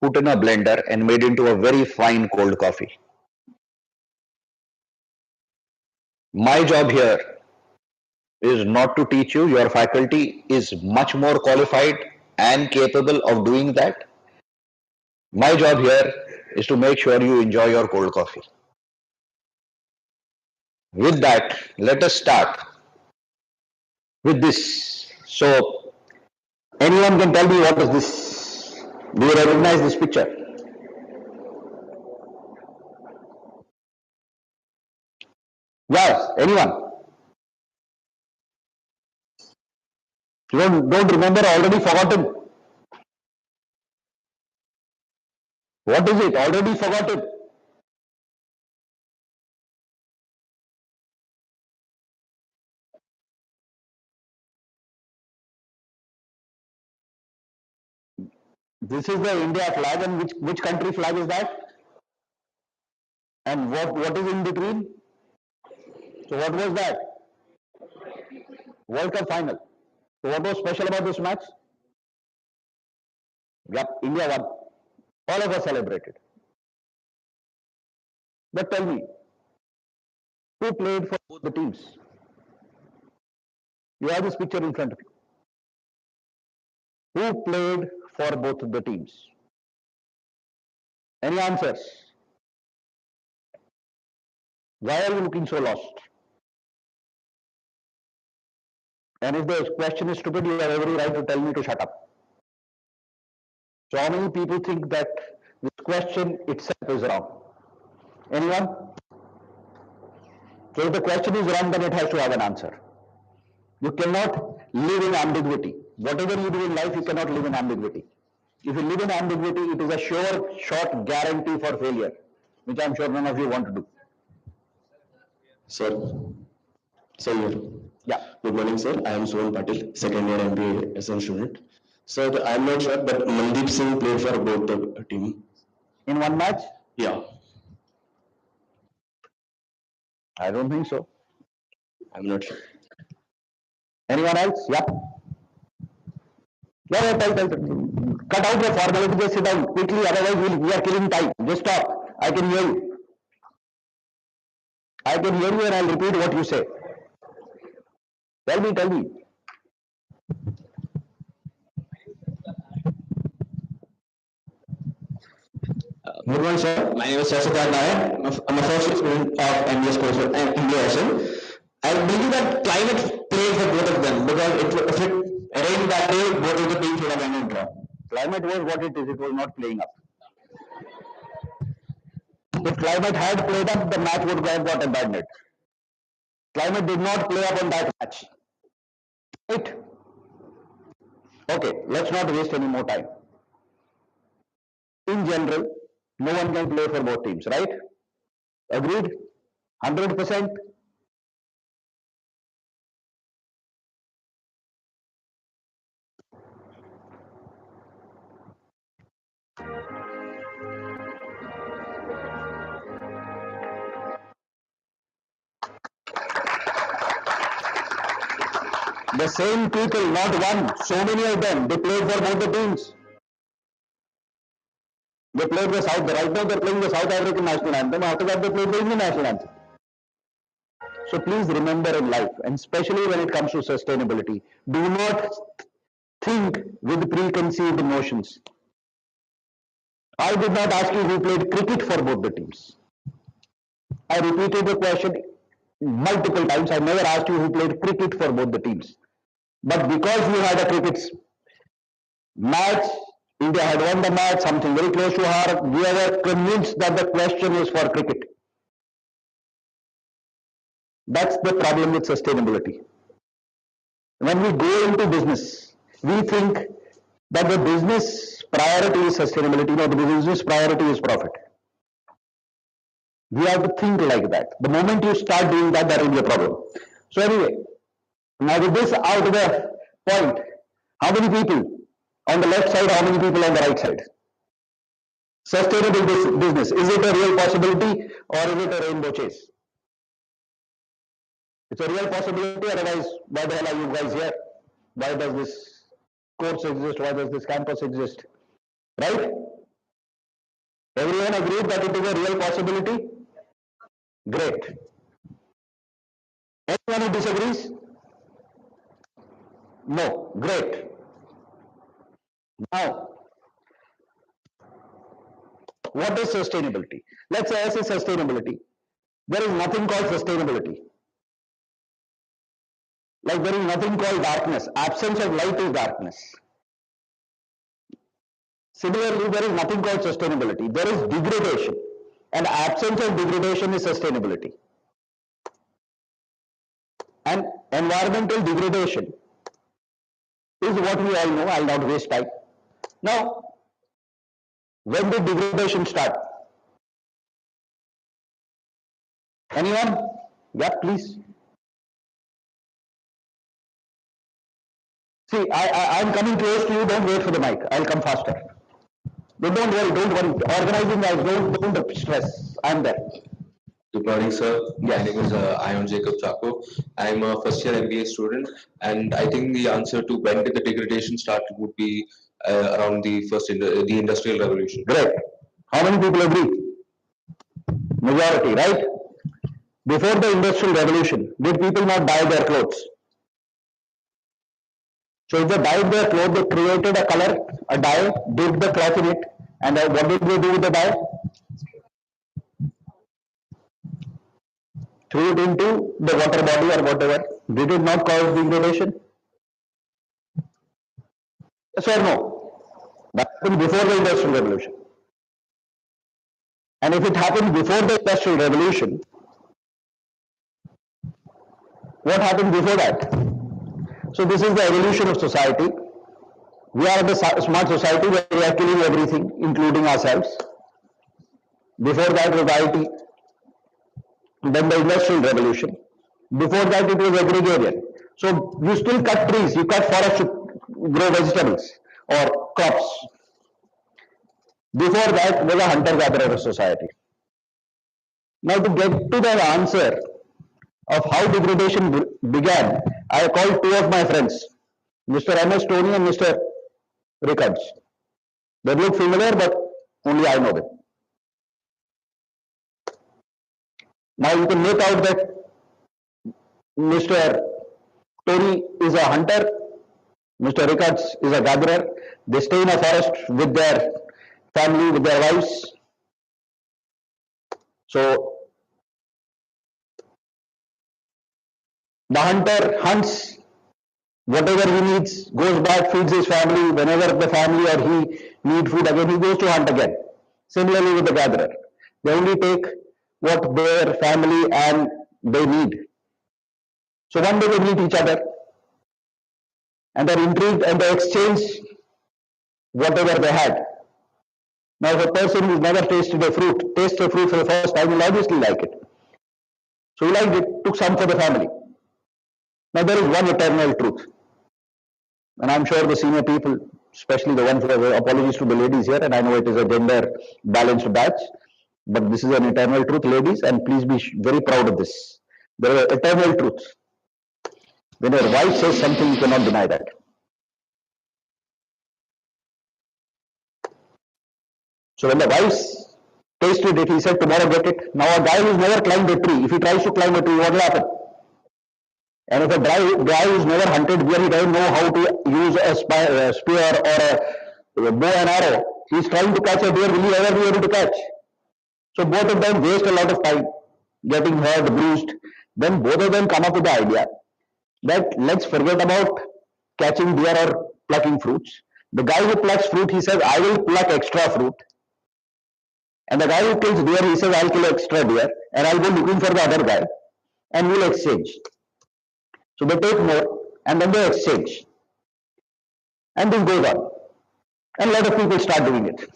put in a blender and made into a very fine cold coffee. My job here is not to teach you. Your faculty is much more qualified and capable of doing that. My job here is to make sure you enjoy your cold coffee. With that, let us start with this. So, anyone can tell me what is this? Do you recognize this picture? Yes, anyone? You don't remember, already forgotten. What is it? Already forgotten. This is the India flag, and which country flag is that? And what is in between? So what was that? World Cup final. So what was special about this match? Yep, India won. All of us celebrated. But tell me, who played for both the teams? You have this picture in front of you. Who played for both the teams? Any answers? Why are you looking so lost? And if the question is stupid, you have every right to tell me to shut up. So how many people think that this question itself is wrong? Anyone? So if the question is wrong, then it has to have an answer. You cannot live in ambiguity. Whatever you do in life, you cannot live in ambiguity. If you live in ambiguity, it is a sure, short guarantee for failure, which I'm sure none of you want to do. Sir, sir, Yeah. good morning, sir. I am Suman Patil, second year MBA SM student. Sir, I am not sure, but Mandeep Singh played for both the team. In one match? Yeah, I don't think so. I'm not sure. Anyone else? Yeah. Yeah, tell. Cut out the formality, just sit down quickly, otherwise we are killing time. Just stop. I can hear you. I can hear you and I'll repeat what you say. Tell me. Good morning, sir. My name is Sasita Nair. I'm a first year student of MBS course at India SM. I believe that climate played for both of them because if it rained that day, both of the teams would have ended draw. Climate was what it is, it was not playing up. If climate had played up, the match would have got abandoned. Climate did not play up on that match. Right? Okay, let's not waste any more time. In general, no one can play for both teams, right? Agreed? 100%? The same people, not one, so many of them, they played for both the teams. They played the South, right now they're playing the South African national anthem, after that they played the Indian national anthem. So please remember in life, and especially when it comes to sustainability, do not think with preconceived notions. I did not ask you who played cricket for both the teams. I repeated the question multiple times. I never asked you who played cricket for both the teams. But because you had a cricket match, India had won the match, something very close to her, we were convinced that the question is for cricket. That's the problem with sustainability. When we go into business, we think that the business priority is sustainability. No, the business priority is profit. We have to think like that. The moment you start doing that, that will be a problem. So anyway, now with this out of the point, how many people on the left side, how many people on the right side? Sustainable business, is it a real possibility or is it a rainbow chase? It's a real possibility, otherwise why the hell are you guys here? Why does this course exist? Why does this campus exist? Right? Everyone agreed that it is a real possibility? Great. Anyone who disagrees? No. Great. Now, what is sustainability? Let's say I say sustainability. There is nothing called sustainability. Like there is nothing called darkness. Absence of light is darkness. Similarly, there is nothing called sustainability. There is degradation. And absence of degradation is sustainability. And environmental degradation is what we all know. I'll not waste time. Now, when did degradation start? Anyone? Yeah, please. See, I'm coming close to you. Don't wait for the mic. I'll come faster. But don't worry. Organizing guys, don't stress. I'm there. Good morning, sir. My name is Ion Jacob Chaco. I'm a first year MBA student, and I think the answer to when did the degradation start would be around the the Industrial Revolution. Great. How many people agree? Majority, right? Before the Industrial Revolution, did people not dye their clothes? So if they dyed their clothes, they created a color, a dye, dipped the cloth in it, and what did they do with the dye? Threw it into the water body or whatever. Did it not cause degradation? Yes or no? That happened before the Industrial Revolution. And if it happened before the Industrial Revolution, what happened before that? So this is the evolution of society. We are the smart society where we are killing everything, including ourselves. Before that was IT, then the Industrial Revolution. Before that it was agrarian. So you still cut trees, you cut forests to grow vegetables or crops. Before that was a hunter-gatherer society. Now to get to the answer of how degradation began, I called two of my friends, Mr. M.S. Tony and Mr. Rickards. They look familiar, but only I know them. Now you can make out that Mr. Tony is a hunter, Mr. Rickards is a gatherer. They stay in a forest with their family, with their wives. So the hunter hunts whatever he needs, goes back, feeds his family. Whenever the family or he need food again, he goes to hunt again. Similarly with the gatherer, they only take what their family and they need. So one day they meet each other and they're intrigued and they exchange whatever they had. Now if a person who's never tasted a fruit, tastes a fruit for the first time, will obviously like it. So he liked it, took some for the family. Now there is one eternal truth. And I'm sure the senior people, especially the ones who have apologies to the ladies here, and I know it is a gender balanced batch, but this is an eternal truth, ladies, and please be very proud of this. There is an eternal truth. When your wife says something, you cannot deny that. So when the wife tasted it, he said, tomorrow get it. Now a guy who's never climbed a tree, if he tries to climb a tree, what will happen? And if a guy who's never hunted deer, he doesn't know how to use a spear or a bow and arrow. He's trying to catch a deer, will he ever be able to catch? So both of them waste a lot of time getting hurt, bruised. Then both of them come up with the idea that let's forget about catching deer or plucking fruits. The guy who plucks fruit, he says, I will pluck extra fruit. And the guy who kills deer, he says, I'll kill extra deer and I'll go looking for the other guy and we'll exchange. So they take more and then they exchange. And this goes on. And a lot of people start doing it.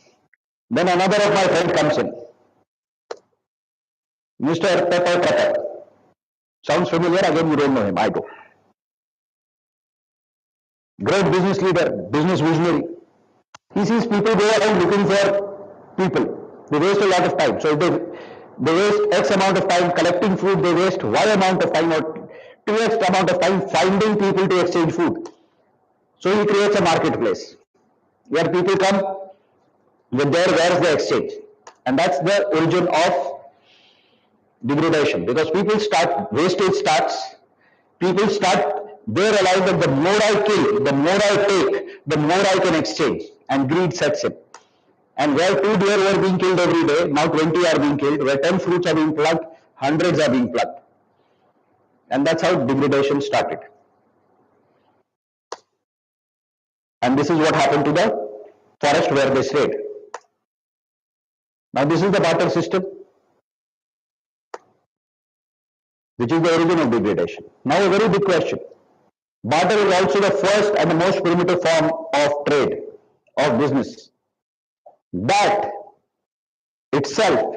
Then another of my friends comes in. Mr. Pepper. Sounds familiar? Again, you don't know him. I do. Great business leader, business visionary. He sees people go around looking for people. They waste a lot of time. So if they waste X amount of time collecting food, they waste Y amount of time or 2X amount of time finding people to exchange food. So he creates a marketplace where people come with their wares they exchange. And that's the origin of degradation, because people start, wastage starts, people start, they realize that the more I kill, the more I take, the more I can exchange, and greed sets in. And where 2 deer were being killed every day, now 20 are being killed, where 10 fruits are being plucked, hundreds are being plucked. And that's how degradation started. And this is what happened to the forest where they stayed. Now this is the barter system, which is the origin of degradation. Now a very big question. Barter is also the first and the most primitive form of trade, of business. That itself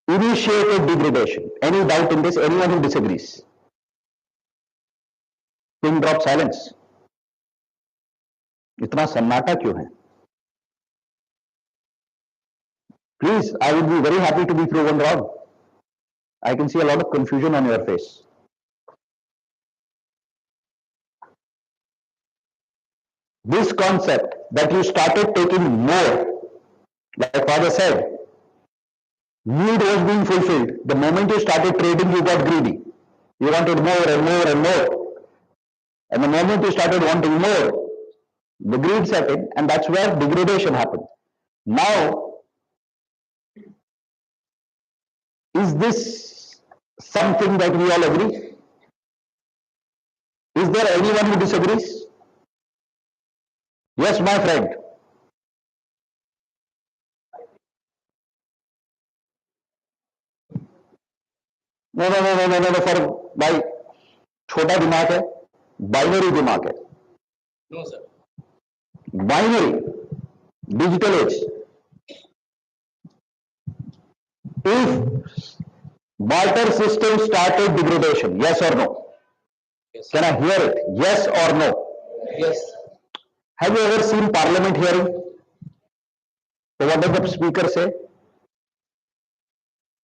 initiated degradation. Any doubt in this? Anyone who disagrees? Pin drop silence. इतना सन्नाटा क्यों है? Please, I would be very happy to be proven wrong. I can see a lot of confusion on your face. This concept that you started taking more, like Father said, need was being fulfilled. The moment you started trading, you got greedy. You wanted more and more and more. And the moment you started wanting more, the greed set in, and that's where degradation happened. Now, is this something that we all agree? Is there anyone who disagrees? Yes, my friend. No, for by छोटा दिमाग है, binary दिमाग है. No, sir. Binary, digital age. If barter system started degradation, yes or no? Yes. Can I hear it? Yes or no? Yes. Have you ever seen parliament hearing? So what does the speaker say?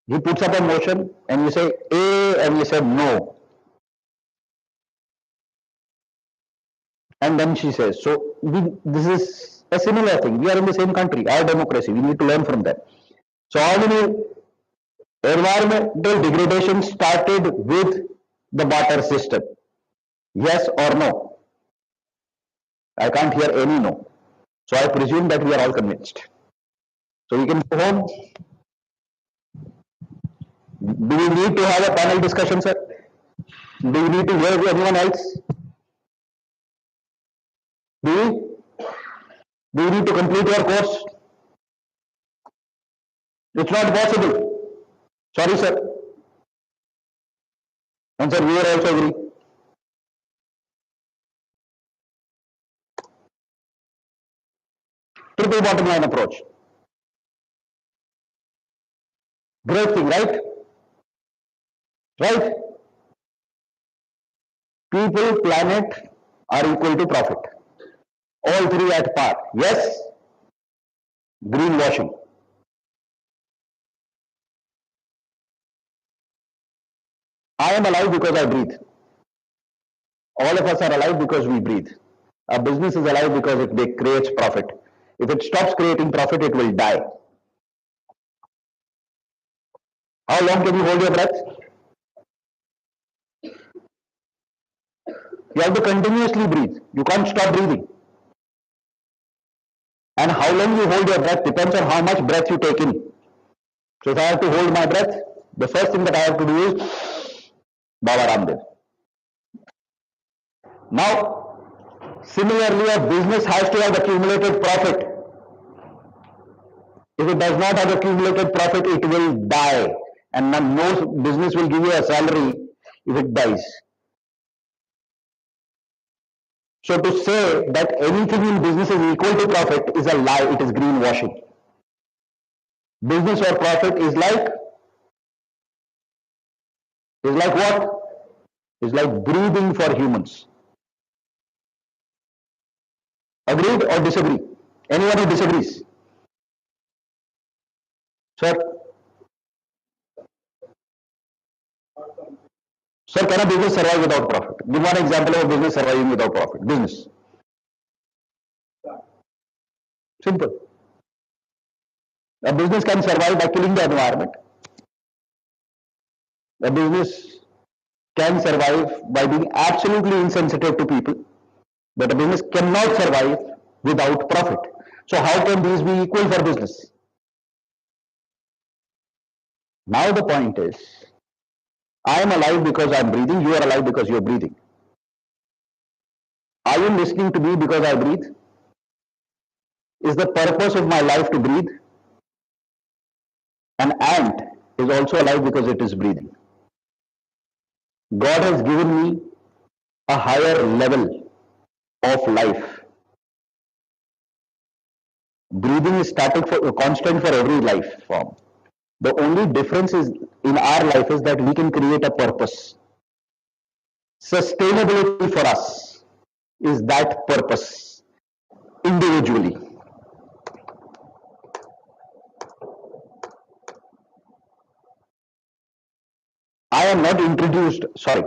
He puts up a motion and you say A and you say no. And then she says, so this is a similar thing. We are in the same country, our democracy. We need to learn from that. So how many environmental degradation started with the barter system? Yes or no? I can't hear any no. So I presume that we are all convinced. So we can go home. Do we need to have a panel discussion, sir? Do we need to hear anyone else? Do we? Do you need to complete your course? It's not possible. Sorry, sir. And sir, we are also agree. Triple bottom line approach. Great thing, right? Right? People, planet are equal to profit. All three at par. Yes? Greenwashing. I am alive because I breathe. All of us are alive because we breathe. A business is alive because it creates profit. If it stops creating profit, it will die. How long can you hold your breath? You have to continuously breathe. You can't stop breathing. And how long you hold your breath depends on how much breath you take in. So if I have to hold my breath, the first thing that I have to do is Baba Ramdev. Now, similarly, a business has to have accumulated profit. If it does not have accumulated profit, it will die. And no business will give you a salary if it dies. So to say that anything in business is equal to profit is a lie. It is greenwashing. Business or profit is like what? Is like breathing for humans. Agreed or disagree? Anyone who disagrees? Sir? Sir, can a business survive without profit? Give one example of a business surviving without profit. Business. Simple. A business can survive by killing the environment. A business can survive by being absolutely insensitive to people. But a business cannot survive without profit. So how can these be equal for business? Now the point is, I am alive because I am breathing, you are alive because you are breathing. Are you listening to me because I breathe? Is the purpose of my life to breathe? An ant is also alive because it is breathing. God has given me a higher level of life. Breathing is constant for every life form. The only difference is in our life is that we can create a purpose. Sustainability for us is that purpose individually. I am not introduced, sorry.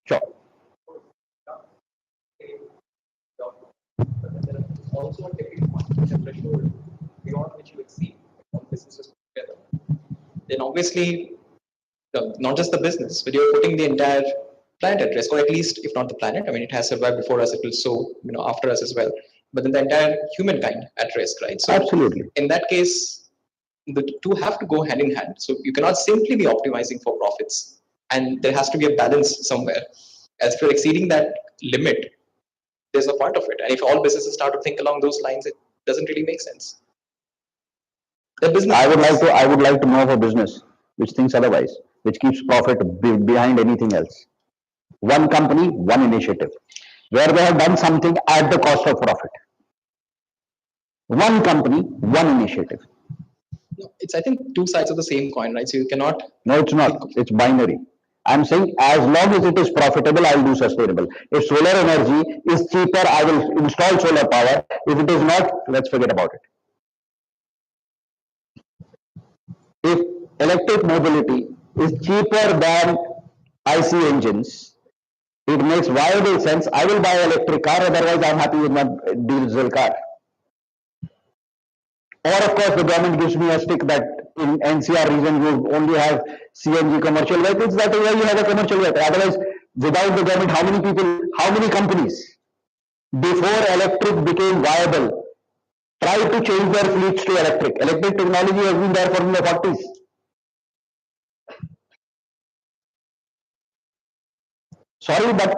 Sure. Also a technical threshold beyond which you exceed all businesses together. Then obviously, not just the business, but you're putting the entire planet at risk, or at least if not the planet, I mean, it has survived before us, it will so, after us as well. But then the entire humankind at risk, right? So Absolutely. in that case, the two have to go hand in hand. So you cannot simply be optimizing for profits, and there has to be a balance somewhere. As if you're exceeding that limit, there's no point of it. And if all businesses start to think along those lines, it doesn't really make sense. The business. I would like to know of a business which thinks otherwise, which keeps profit behind anything else. One company, one initiative, where they have done something at the cost of profit. One company, one initiative. No, it's, I think, two sides of the same coin, right? So you cannot. No, it's not. It's binary. I'm saying as long as it is profitable, I'll do sustainable. If solar energy is cheaper, I will install solar power. If it is not, let's forget about it. If electric mobility is cheaper than IC engines, it makes viable sense. I will buy an electric car, otherwise I'm happy with my diesel car. Or of course, the government gives me a stick that in NCR region you only have CNG commercial vehicles. That is why you have a commercial vehicle. Otherwise, without the government, how many people, how many companies before electric became viable tried to change their fleets to electric? Electric technology has been there from the 40s. Sorry, but,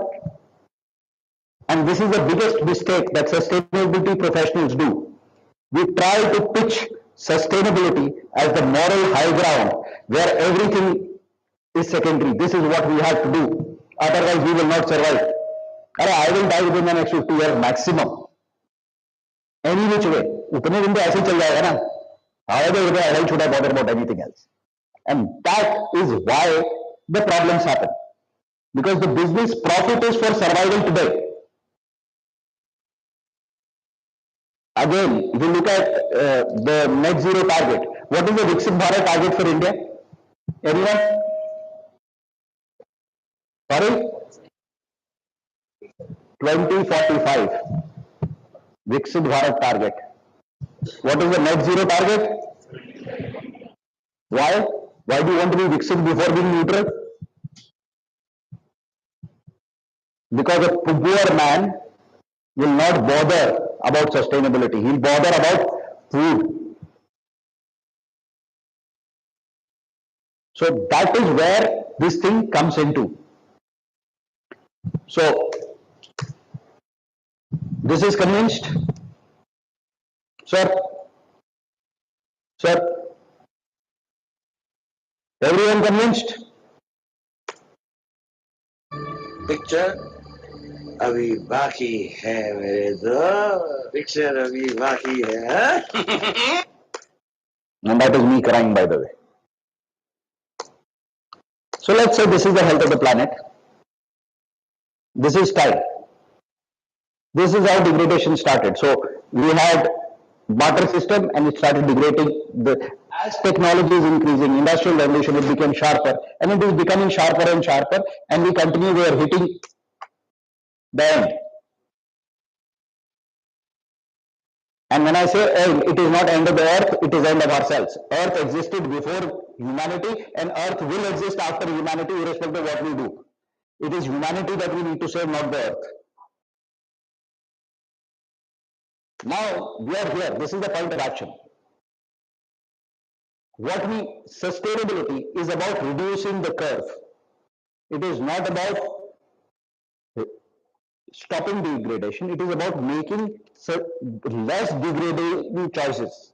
and this is the biggest mistake that sustainability professionals do. We try to pitch sustainability as the moral high ground where everything is secondary. This is what we have to do. Otherwise, we will not survive. I will die within the next 50 years maximum. Any which way. उतने दिन तो ऐसे चल जाएगा ना. However, why should I bother about anything else? And that is why the problems happen. Because the business profit is for survival today. Again, if you look at the net zero target, what is the Viksit Bharat target for India? Anyone? Sorry? 2045. Viksit Bharat target. What is the net zero target? Why? Why do you want to be Viksit before being neutral? Because a poor man will not bother about sustainability. He'll bother about food. So that is where this thing comes into. So this is convinced? Sir? Sir? Everyone convinced? Picture अभी बाकी है मेरे दो picture अभी बाकी है And that is me crying, by the way. So let's say this is the health of the planet. This is time. This is how degradation started. So we had barter system and it started degrading. As technology is increasing, industrial revolution, it became sharper and it is becoming sharper and sharper, and we continue, we are hitting the end. And when I say end, it is not end of the earth, it is end of ourselves. Earth existed before humanity and earth will exist after humanity irrespective of what we do. It is humanity that we need to save, not the earth. Now we are here. This is the point of action. Sustainability is about reducing the curve. It is not about stopping degradation. It is about making less degrading choices.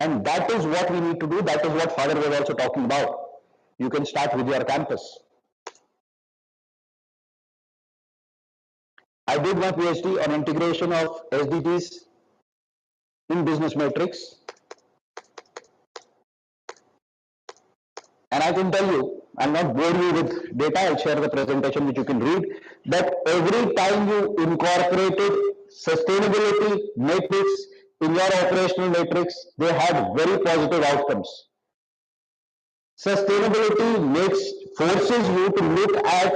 And that is what we need to do. That is what Father was also talking about. You can start with your campus. I did my PhD on integration of SDGs in business metrics. And I can tell you, I'll not bore you with data, I'll share the presentation which you can read, that every time you incorporated sustainability metrics in your operational metrics, they had very positive outcomes. Sustainability forces you to look at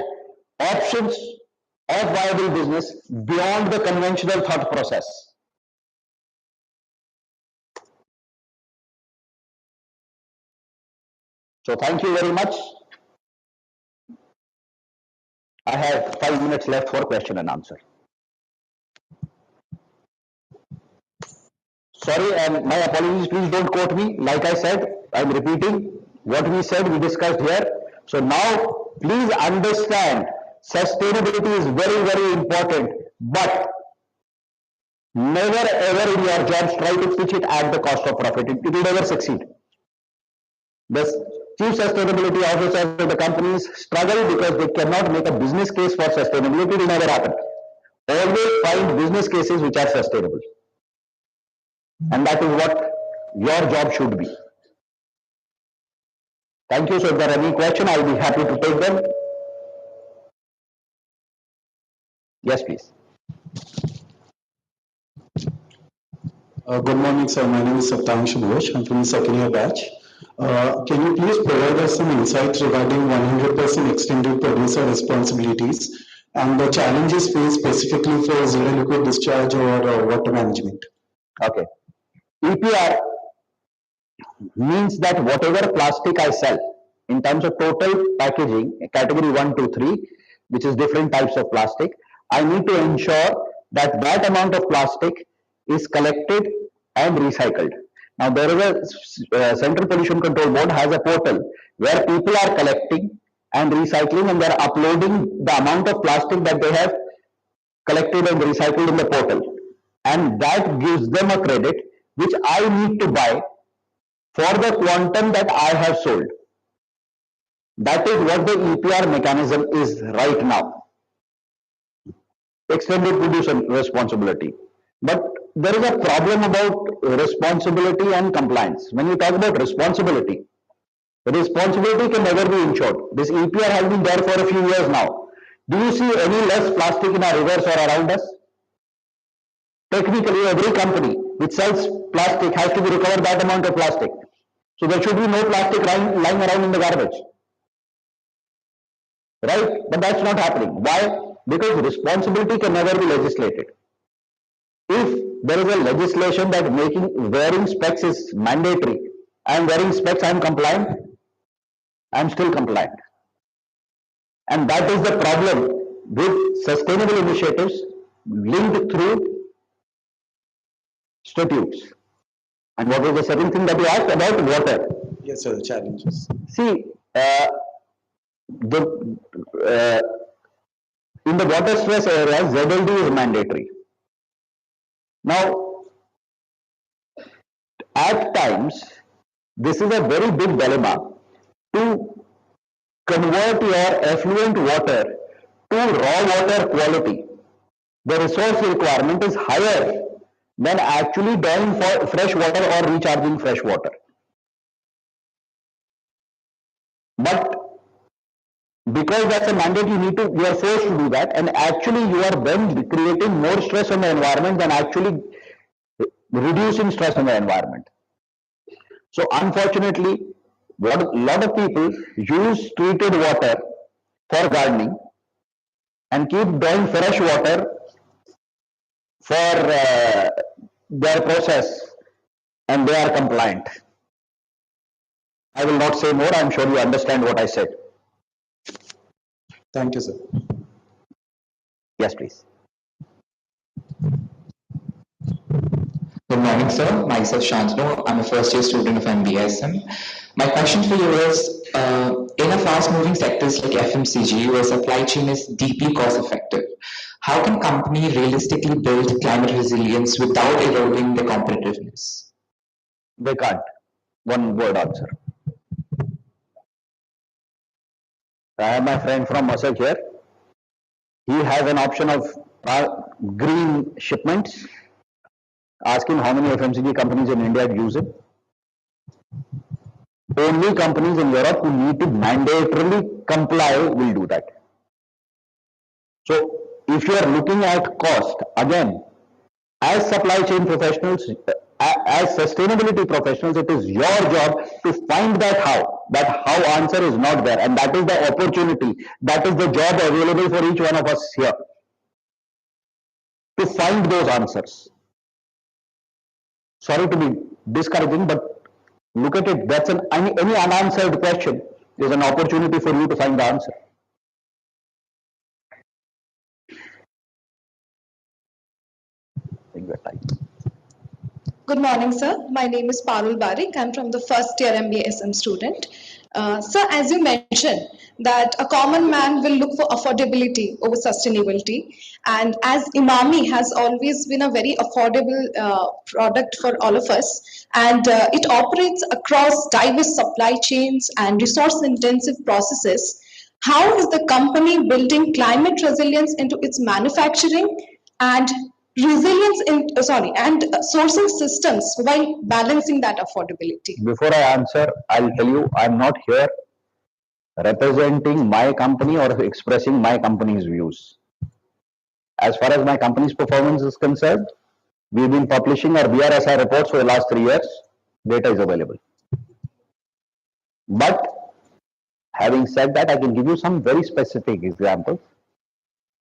options of viable business beyond the conventional thought process. So thank you very much. I have 5 minutes left for question and answer. Sorry, and my apologies, please don't quote me. Like I said, I'm repeating what we said, we discussed here. So now, please understand, sustainability is very, very important, but never ever in your jobs try to pitch it at the cost of profit. It will never succeed. The chief sustainability officers of the companies struggle because they cannot make a business case for sustainability. It will never happen. Always find business cases which are sustainable. And that is what your job should be. Thank you. So if there are any questions, I'll be happy to take them. Yes, please. Good morning, sir. My name is Saptanshu Ghosh. I'm from the second year batch. Can you please provide us some insights regarding 100% extended producer responsibilities and the challenges faced specifically for zero liquid discharge or water management? Okay. EPR means that whatever plastic I sell in terms of total packaging, category 1, 2, 3, which is different types of plastic, I need to ensure that that amount of plastic is collected and recycled. Now there is a Central Pollution Control Board has a portal where people are collecting and recycling, and they are uploading the amount of plastic that they have collected and recycled in the portal, and that gives them a credit which I need to buy for the quantum that I have sold. That is what the EPR mechanism is right now. Extended producer responsibility. But there is a problem about responsibility and compliance. When you talk about responsibility can never be ensured. This EPR has been there for a few years now. Do you see any less plastic in our rivers or around us? Technically, every company which sells plastic has to be recovered that amount of plastic. So there should be no plastic lying around in the garbage. Right? But that's not happening. Why? Because responsibility can never be legislated. If there is a legislation that wearing specs is mandatory, I am wearing specs, I am compliant, I am still compliant. And that is the problem with sustainable initiatives linked through statutes. And what was the second thing that you asked about? Water. Yes, sir, the challenges. See, in the water stress areas, ZLD is mandatory. Now, at times, this is a very big dilemma to convert your effluent water to raw water quality. The resource requirement is higher than actually drawing for fresh water or recharging fresh water. But because that's a mandate, you are forced to do that, and actually you are then creating more stress on the environment than actually reducing stress on the environment. So unfortunately, a lot of people use treated water for gardening and keep drawing fresh water for their process, and they are compliant. I will not say more. I'm sure you understand what I said. Thank you, sir. Yes, please. Good morning, sir. Myself, Shantanu. I'm a first year student of MBSM. My question for you is, in a fast-moving sectors like FMCG, where supply chain is deeply cost-effective, how can company realistically build climate resilience without eroding their competitiveness? They can't. One word answer. I have my friend from Masak here. He has an option of green shipments. Ask him how many FMCG companies in India use it. Only companies in Europe who need to mandatorily comply will do that. So if you are looking at cost, again, as supply chain professionals, as sustainability professionals, it is your job to find that how answer is not there, and that is the opportunity, that is the job available for each one of us here, to find those answers. Sorry to be discouraging, but look at it, that's any unanswered question is an opportunity for you to find the answer. your time. Good morning, sir. My name is Parul Barik. I'm from the first year MBA student. Sir, as you mentioned, that a common man will look for affordability over sustainability. And as Imami has always been a very affordable product for all of us, and it operates across diverse supply chains and resource intensive processes, how is the company building climate resilience into its manufacturing and resilience in and sourcing systems while balancing that affordability? Before I answer, I'll tell you I'm not here representing my company or expressing my company's views. As far as my company's performance is concerned, we've been publishing our BRSR reports for the last 3 years. Data is available. But having said that, I can give you some very specific examples.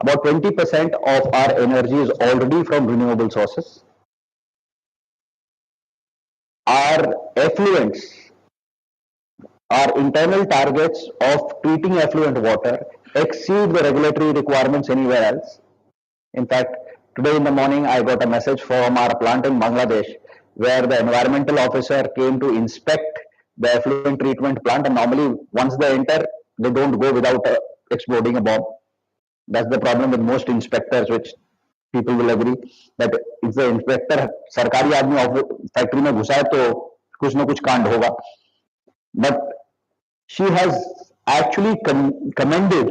About 20% of our energy is already from renewable sources. Our effluents, our internal targets of treating effluent water exceed the regulatory requirements anywhere else. In fact, today in the morning, I got a message from our plant in Bangladesh where the environmental officer came to inspect the effluent treatment plant, and normally once they enter, they don't go without exploding a bomb. That's the problem with most inspectors, which people will agree that if the inspector सरकारी आदमी factory में घुसा है तो कुछ ना कुछ कांड होगा. But she has actually commended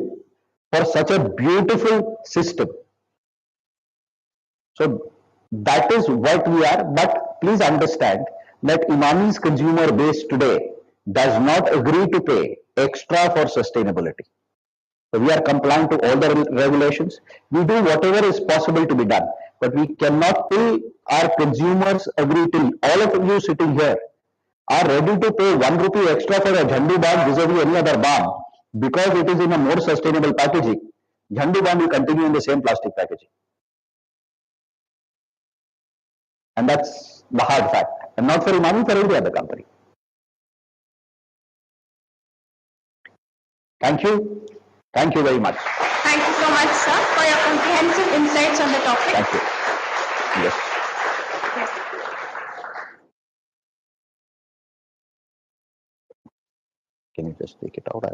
for such a beautiful system. So that is what we are. But please understand that Imami's consumer base today does not agree to pay extra for sustainability. So we are compliant to all the regulations. We do whatever is possible to be done, but we cannot till our consumers agree, till all of you sitting here are ready to pay 1 rupee extra for a Jhandu balm vis-a-vis any other balm because it is in a more sustainable packaging. Jhandu balm will continue in the same plastic packaging. And that's the hard fact. And not for Imami, for every other company. Thank you. Thank you very much. Thank you so much, sir, for your comprehensive insights on the topic. Thank you. Yes. Yes. Can you just take it out?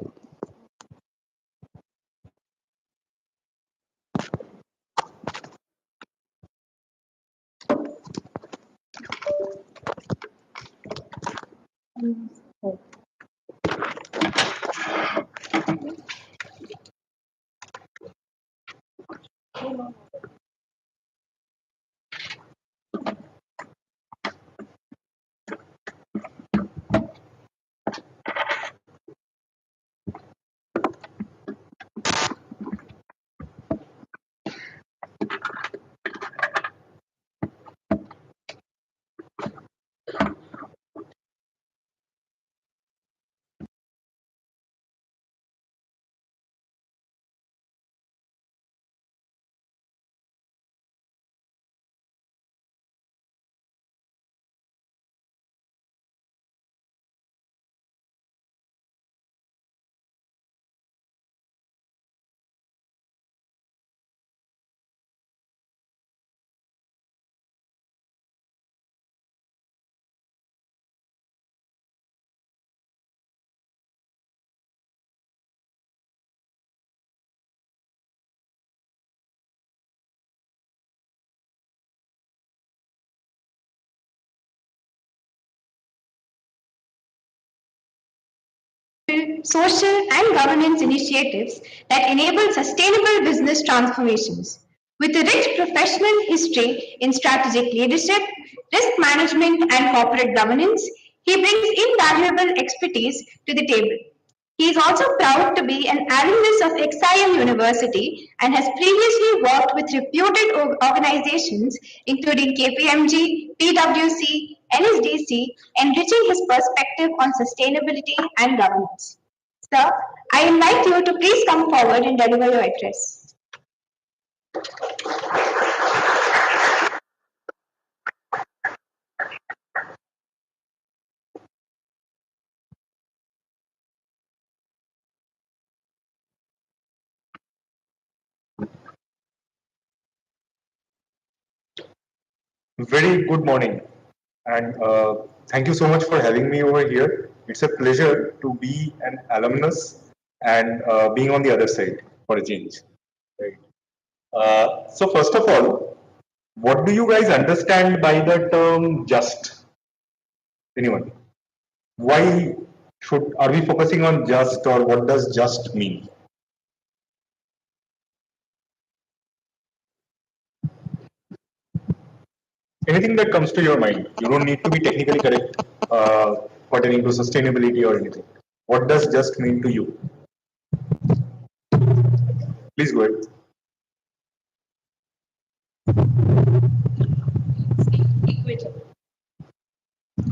Social and governance initiatives that enable sustainable business transformations. With a rich professional history in strategic leadership, risk management, and corporate governance, he brings invaluable expertise to the table. He is also proud to be an alumnus of XIM University and has previously worked with reputed organizations including KPMG, PwC, NSDC, enriching his perspective on sustainability and governance. Sir, I invite you to please come forward and deliver your address. Very good morning, and thank you so much for having me over here. It's a pleasure to be an alumnus and being on the other side for a change. Right. So first of all, what do you guys understand by the term just? Anyone? Why are we focusing on just, or what does just mean? Anything that comes to your mind. You don't need to be technically correct pertaining to sustainability or anything. What does just mean to you? Please go ahead.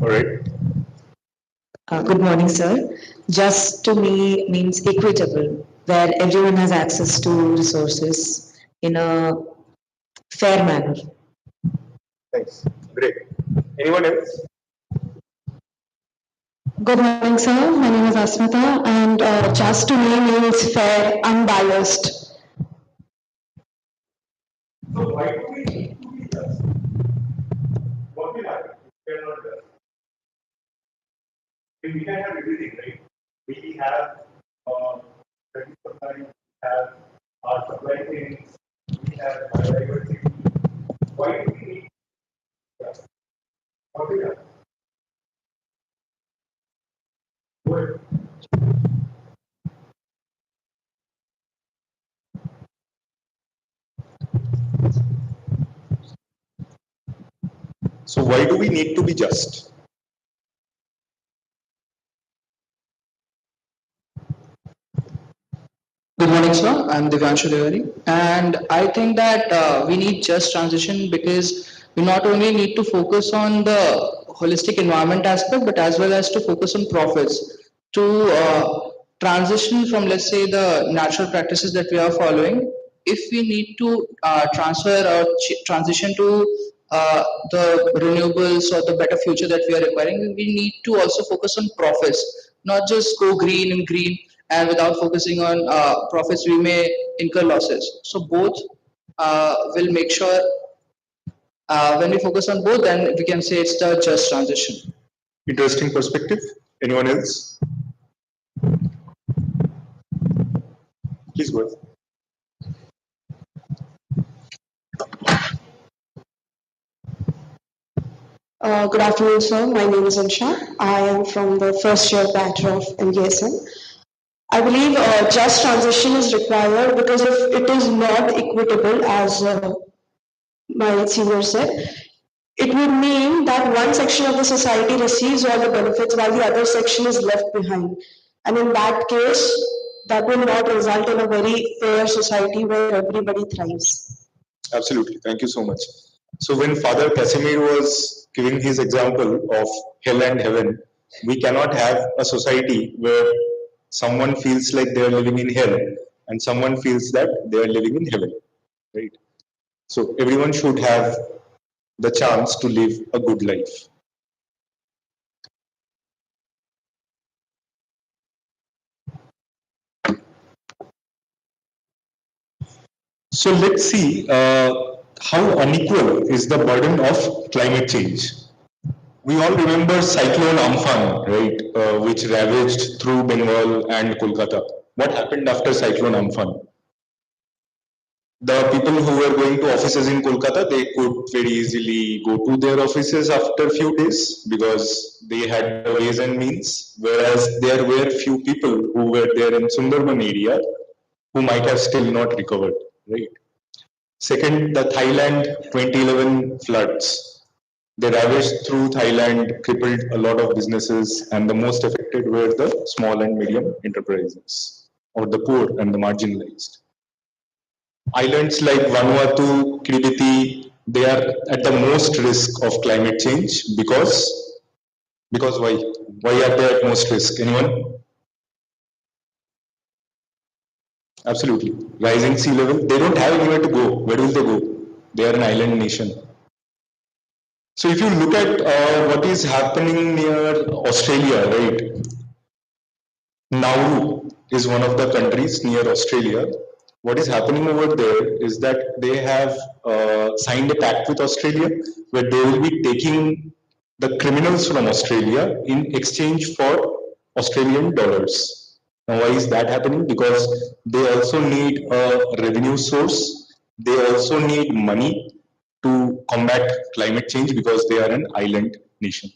All right. Good morning, sir. Just to me means equitable, where everyone has access to resources in a fair manner. Thanks. Great. Anyone else? Good morning, sir. My name is Asmita, and just to me means fair, unbiased. So why do we need to be just? What will happen if we are not just? We can have everything, right? We have credit supply, we have our supply chains, we have biodiversity. Why do we need just? What will happen? Go ahead. So why do we need to be just? Good morning, sir. I'm Divyanshu Devari, and I think that we need just transition because we not only need to focus on the holistic environment aspect, but as well as to focus on profits to transition from, let's say, the natural practices that we are following. If we need to transfer or transition to the renewables or the better future that we are requiring, we need to also focus on profits, not just go green and green, and without focusing on profits, we may incur losses. So both will make sure when we focus on both, then we can say it's the just transition. Interesting perspective. Anyone else? Please go ahead. Good afternoon, sir. My name is Ansha. I am from the first year batch of MBSM. I believe just transition is required because if it is not equitable, as my senior said, it would mean that one section of the society receives all the benefits while the other section is left behind. And in that case, that will not result in a very fair society where everybody thrives. Absolutely. Thank you so much. So when Father Casimir was giving his example of hell and heaven, we cannot have a society where someone feels like they are living in hell and someone feels that they are living in heaven, right? So everyone should have the chance to live a good life. So let's see how unequal is the burden of climate change. We all remember Cyclone Amphan, right, which ravaged through Bengal and Kolkata. What happened after Cyclone Amphan? The people who were going to offices in Kolkata, they could very easily go to their offices after a few days because they had the ways and means, whereas there were few people who were there in Sundarban area who might have still not recovered, right? Second, the Thailand 2011 floods. They ravaged through Thailand, crippled a lot of businesses, and the most affected were the small and medium enterprises, or the poor and the marginalized. Islands like Vanuatu, Kiribati, they are at the most risk of climate change because why? Why are they at most risk? Anyone? Absolutely. Rising sea level. They don't have anywhere to go. Where will they go? They are an island nation. So if you look at what is happening near Australia, right? Nauru is one of the countries near Australia. what is happening over there is that they have signed a pact with Australia where they will be taking the criminals from Australia in exchange for Australian dollars. Now, why is that happening? Because they also need a revenue source. They also need money to combat climate change because they are an island nation.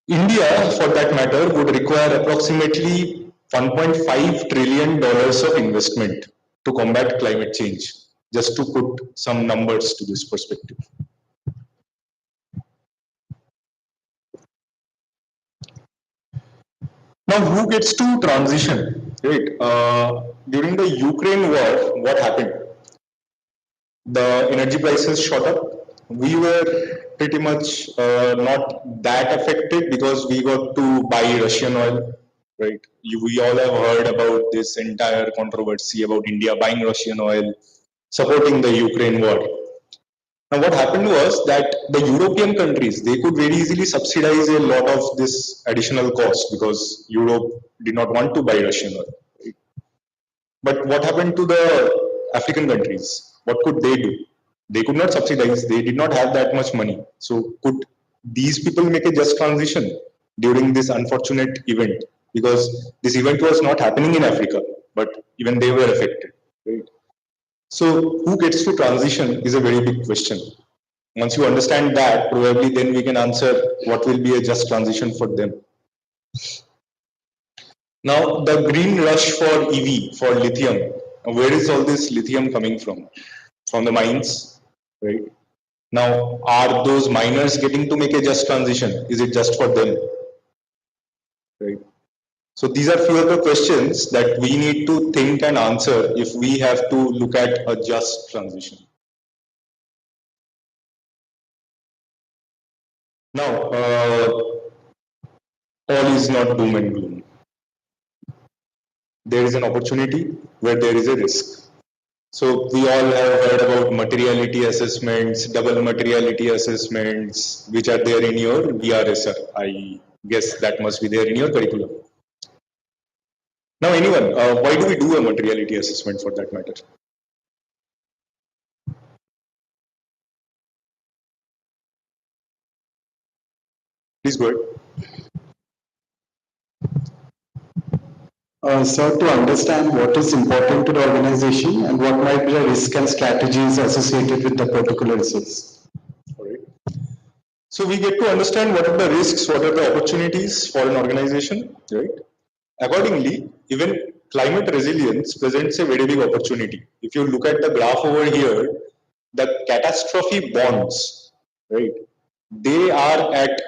India, for that matter, would require approximately $1.5 trillion of investment to combat climate change, just to put some numbers to this perspective. Now, who gets to transition? Right? During the Ukraine war, what happened? The energy prices shot up. We were pretty much not that affected because we got to buy Russian oil, right? We all have heard about this entire controversy about India buying Russian oil, supporting the Ukraine war. Now, what happened was that the European countries, they could very easily subsidize a lot of this additional cost because Europe did not want to buy Russian oil. Right? But what happened to the African countries? What could they do? They could not subsidize. They did not have that much money. So could these people make a just transition during this unfortunate event? Because this event was not happening in Africa, but even they were affected. Right? So who gets to transition is a very big question. Once you understand that, probably then we can answer what will be a just transition for them. Now, the green rush for EV, for lithium, where is all this lithium coming from? From the mines, right? Now, are those miners getting to make a just transition? Is it just for them? Right? So these are few of the questions that we need to think and answer if we have to look at a just transition. Now, all is not doom and gloom. There is an opportunity where there is a risk. So we all have heard about materiality assessments, double materiality assessments, which are there in your VRSR. I guess that must be there in your curriculum. Now, anyone, why do we do a materiality assessment for that matter? Please go ahead. Sir, to understand what is important to the organization and what might be the risk and strategies associated with the particular resource. All right. So we get to understand what are the risks, what are the opportunities for an organization, right? Accordingly, even climate resilience presents a very big opportunity. If you look at the graph over here, the catastrophe bonds, right? They are at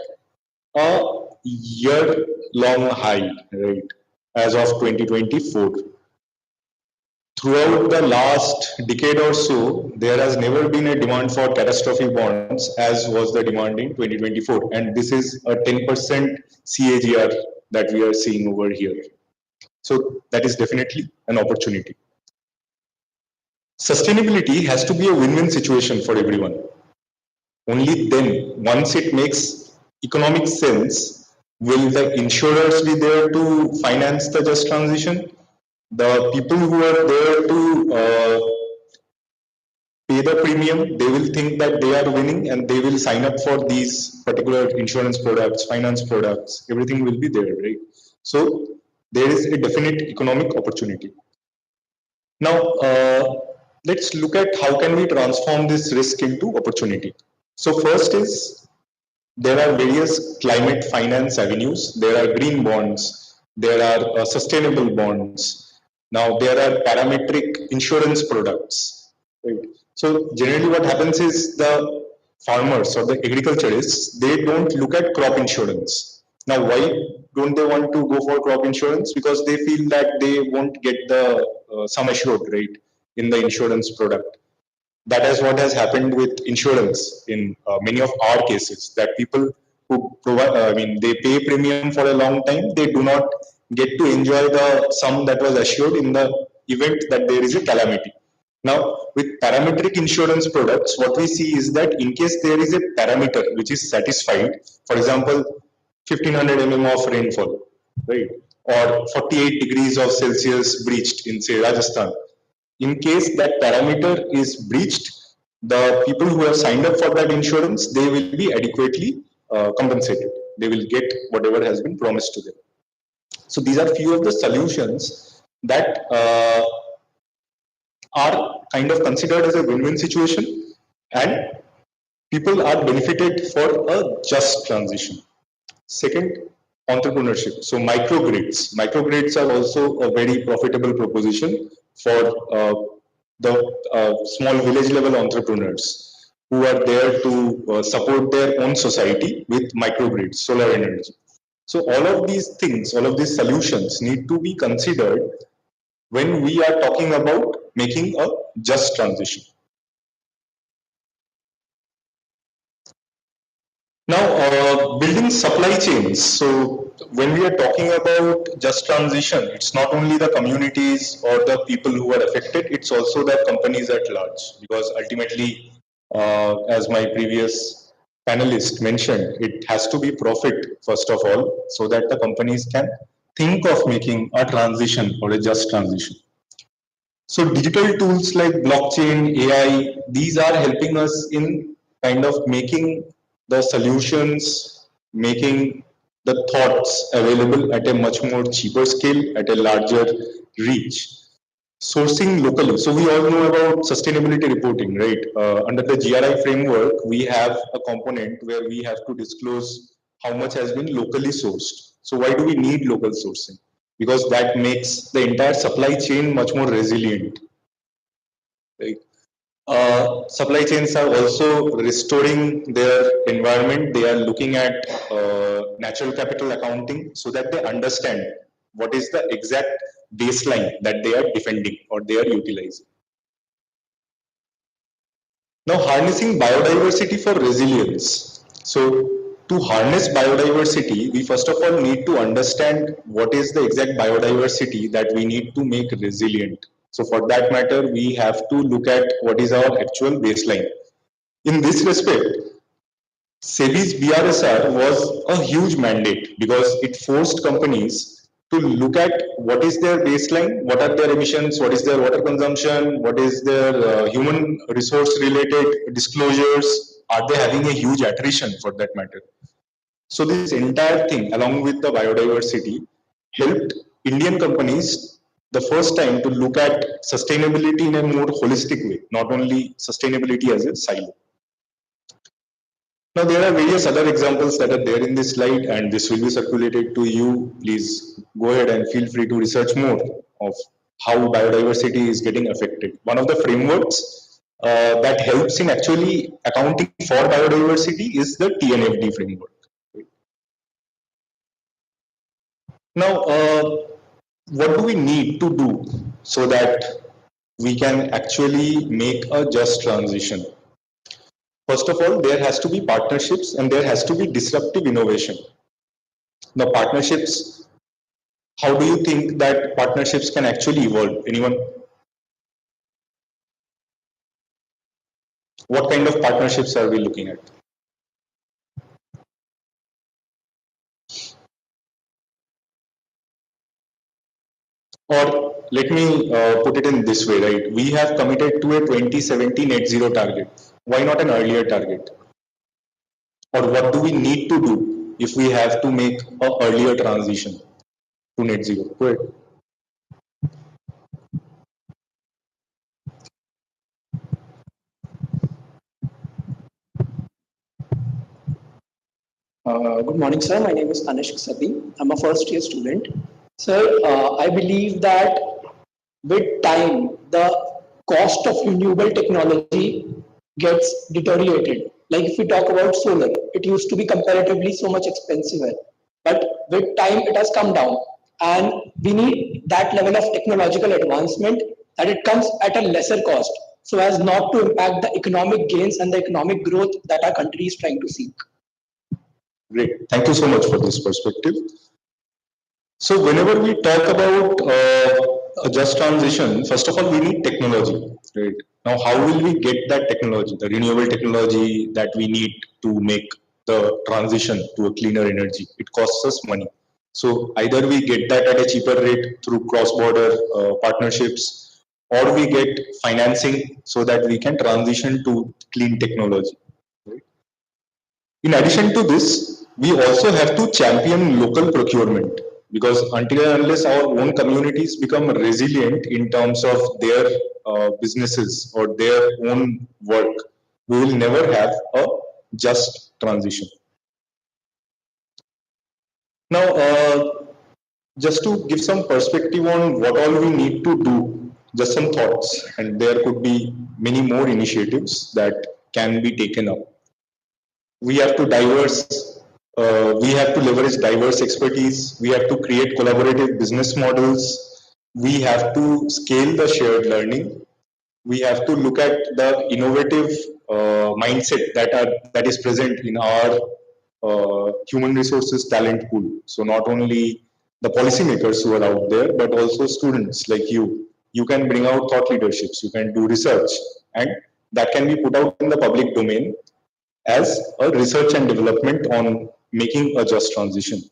a year-long high, right? As of 2024. Throughout the last decade or so, there has never been a demand for catastrophe bonds as was the demand in 2024. And this is a 10% CAGR that we are seeing over here. So that is definitely an opportunity. Sustainability has to be a win-win situation for everyone. Only then, once it makes economic sense, will the insurers be there to finance the just transition? The people who are there to pay the premium, they will think that they are winning and they will sign up for these particular insurance products, finance products, everything will be there, right? So there is a definite economic opportunity. Now, let's look at how can we transform this risk into opportunity. So first is, there are various climate finance avenues. There are green bonds. There are sustainable bonds. Now there are parametric insurance products. Right? So generally what happens is the farmers or the agriculturists, they don't look at crop insurance. Now why don't they want to go for crop insurance? Because they feel that they won't get the sum assured rate in the insurance product. That is what has happened with insurance in many of our cases, that people who provide, they pay premium for a long time, they do not get to enjoy the sum that was assured in the event that there is a calamity. Now, with parametric insurance products, what we see is that in case there is a parameter which is satisfied, for example, 1500 mm of rainfall, right? or 48 degrees of Celsius breached in, say, Rajasthan. In case that parameter is breached, the people who have signed up for that insurance, they will be adequately compensated. They will get whatever has been promised to them. So these are few of the solutions that are kind of considered as a win-win situation, and people are benefited for a just transition. Second, entrepreneurship. So microgrids. Microgrids are also a very profitable proposition for the small village level entrepreneurs who are there to support their own society with microgrids, solar energy. So all of these things, all of these solutions need to be considered when we are talking about making a just transition. Now, building supply chains. So when we are talking about just transition, it's not only the communities or the people who are affected, it's also the companies at large. Because ultimately, as my previous panelist mentioned, it has to be profit first of all, so that the companies can think of making a transition or a just transition. So digital tools like blockchain, AI, these are helping us in kind of making the solutions, making the thoughts available at a much more cheaper scale, at a larger reach. Sourcing locally. So we all know about sustainability reporting, right? Under the GRI framework, we have a component where we have to disclose how much has been locally sourced. So why do we need local sourcing? Because that makes the entire supply chain much more resilient. Right? Supply chains are also restoring their environment. They are looking at natural capital accounting so that they understand what is the exact baseline that they are defending or they are utilizing. Now, harnessing biodiversity for resilience. So, to harness biodiversity, we first of all need to understand what is the exact biodiversity that we need to make resilient. So, for that matter, we have to look at what is our actual baseline. In this respect, SEBI's BRSR was a huge mandate because it forced companies to look at what is their baseline, what are their emissions, what is their water consumption, what is their human resource related disclosures, are they having a huge attrition for that matter. So this entire thing along with the biodiversity helped Indian companies the first time to look at sustainability in a more holistic way, not only sustainability as a silo. Now, there are various other examples that are there in this slide, and this will be circulated to you. Please go ahead and feel free to research more of how biodiversity is getting affected. One of the frameworks that helps in actually accounting for biodiversity is the TNFD framework. Now, what do we need to do so that we can actually make a just transition? First of all, there has to be partnerships and there has to be disruptive innovation. Now, partnerships, how do you think that partnerships can actually evolve? Anyone? What kind of partnerships are we looking at? Or let me put it in this way, right? We have committed to a 2070 net zero target. Why not an earlier target? Or what do we need to do if we have to make an earlier transition to net zero? Go ahead. Good morning, sir. My name is Tanishq Sabi. I'm a first year student. Sir, I believe that with time, the cost of renewable technology gets deteriorated. Like if we talk about solar, it used to be comparatively so much expensive, but with time it has come down. And we need that level of technological advancement that it comes at a lesser cost so as not to impact the economic gains and the economic growth that our country is trying to seek. Great. Thank you so much for this perspective. So whenever we talk about a just transition, first of all, we need technology, right? Now, how will we get that technology, the renewable technology that we need to make the transition to a cleaner energy? It costs us money. So either we get that at a cheaper rate through cross-border partnerships, or we get financing so that we can transition to clean technology. Right? In addition to this, we also have to champion local procurement, because until and unless our own communities become resilient in terms of their businesses or their own work, we will never have a just transition. Now, just to give some perspective on what all we need to do, just some thoughts, and there could be many more initiatives that can be taken up. We have to we have to leverage diverse expertise. We have to create collaborative business models. We have to scale the shared learning. We have to look at the innovative mindset that is present in our human resources talent pool. So not only the policymakers who are out there, but also students like you. You can bring out thought leaderships. You can do research, and that can be put out in the public domain as a research and development on making a just transition.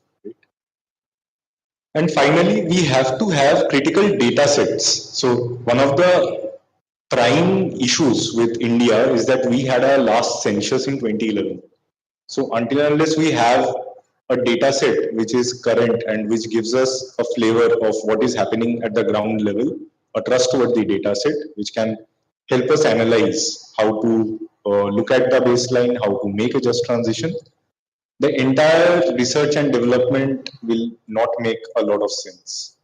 And finally, we have to have critical data sets. So one of the prime issues with India is that we had our last census in 2011. So until and unless we have a data set which is current and which gives us a flavor of what is happening at the ground level, a trustworthy data set which can help us analyze how to look at the baseline, how to make a just transition, the entire research and development will not make a lot of sense.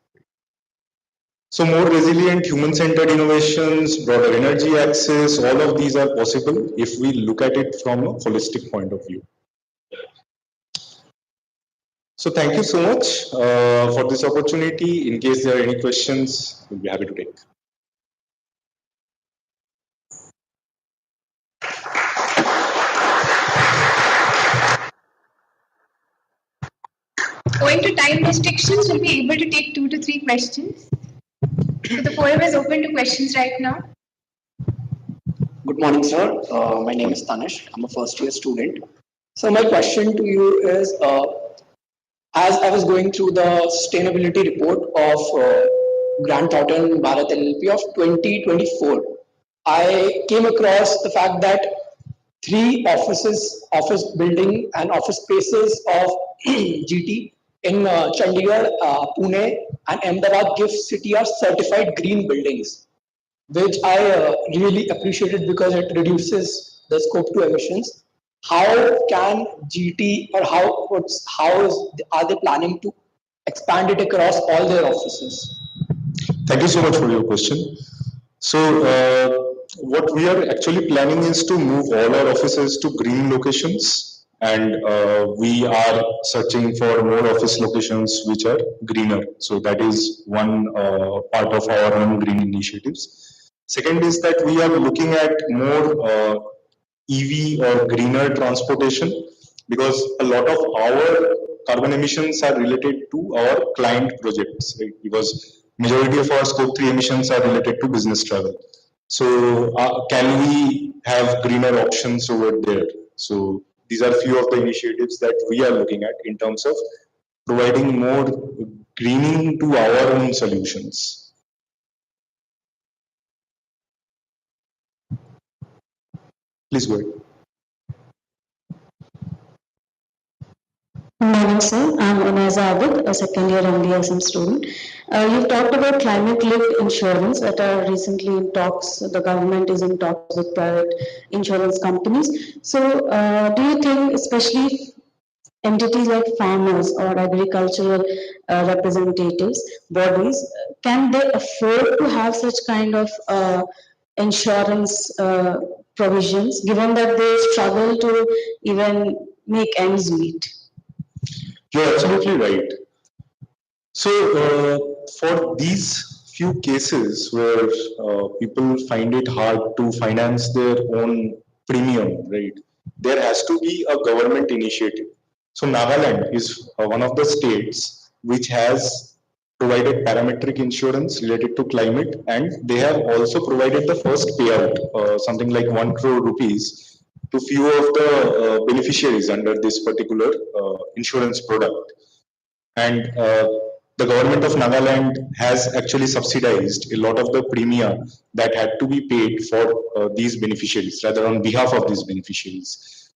So more resilient, human-centered innovations, broader energy access, all of these are possible if we look at it from a holistic point of view. So thank you so much for this opportunity. In case there are any questions, we'll be happy to take. Owing to time restrictions, we'll be able to take 2 to 3 questions. So the forum is open to questions right now. Good morning, sir. My name is Tanish. I'm a first year student. So my question to you is, as I was going through the sustainability report of Grant Thornton Bharat LLP of 2024, I came across the fact that 3 office building and office spaces of GT in Chandigarh, Pune and Ahmedabad GIFT City are certified green buildings, which I really appreciated because it reduces the scope to emissions. How can GT or are they planning to expand it across all their offices? Thank you so much for your question. So what we are actually planning is to move all our offices to green locations, and we are searching for more office locations which are greener. So that is one part of our own green initiatives. Second is that we are looking at more EV or greener transportation, because a lot of our carbon emissions are related to our client projects, right? Because majority of our scope 3 emissions are related to business travel. So can we have greener options over there? So these are few of the initiatives that we are looking at in terms of providing more greening to our own solutions. Please go ahead. Good morning, sir. I'm Unaza Abid, a second year MBSM student. You've talked about climate-linked insurance that are recently in talks. The government is in talks with private insurance companies. So, do you think, especially entities like farmers or agricultural representatives, bodies, can they afford to have such kind of insurance provisions, given that they struggle to even make ends meet? You're absolutely right. So, for these few cases where people find it hard to finance their own premium, right, there has to be a government initiative. So, Nagaland is one of the states which has provided parametric insurance related to climate, and they have also provided the first payout, something like 1 crore rupees, to few of the beneficiaries under this particular insurance product. and the government of Nagaland has actually subsidized a lot of the premium that had to be paid for these beneficiaries, rather on behalf of these beneficiaries.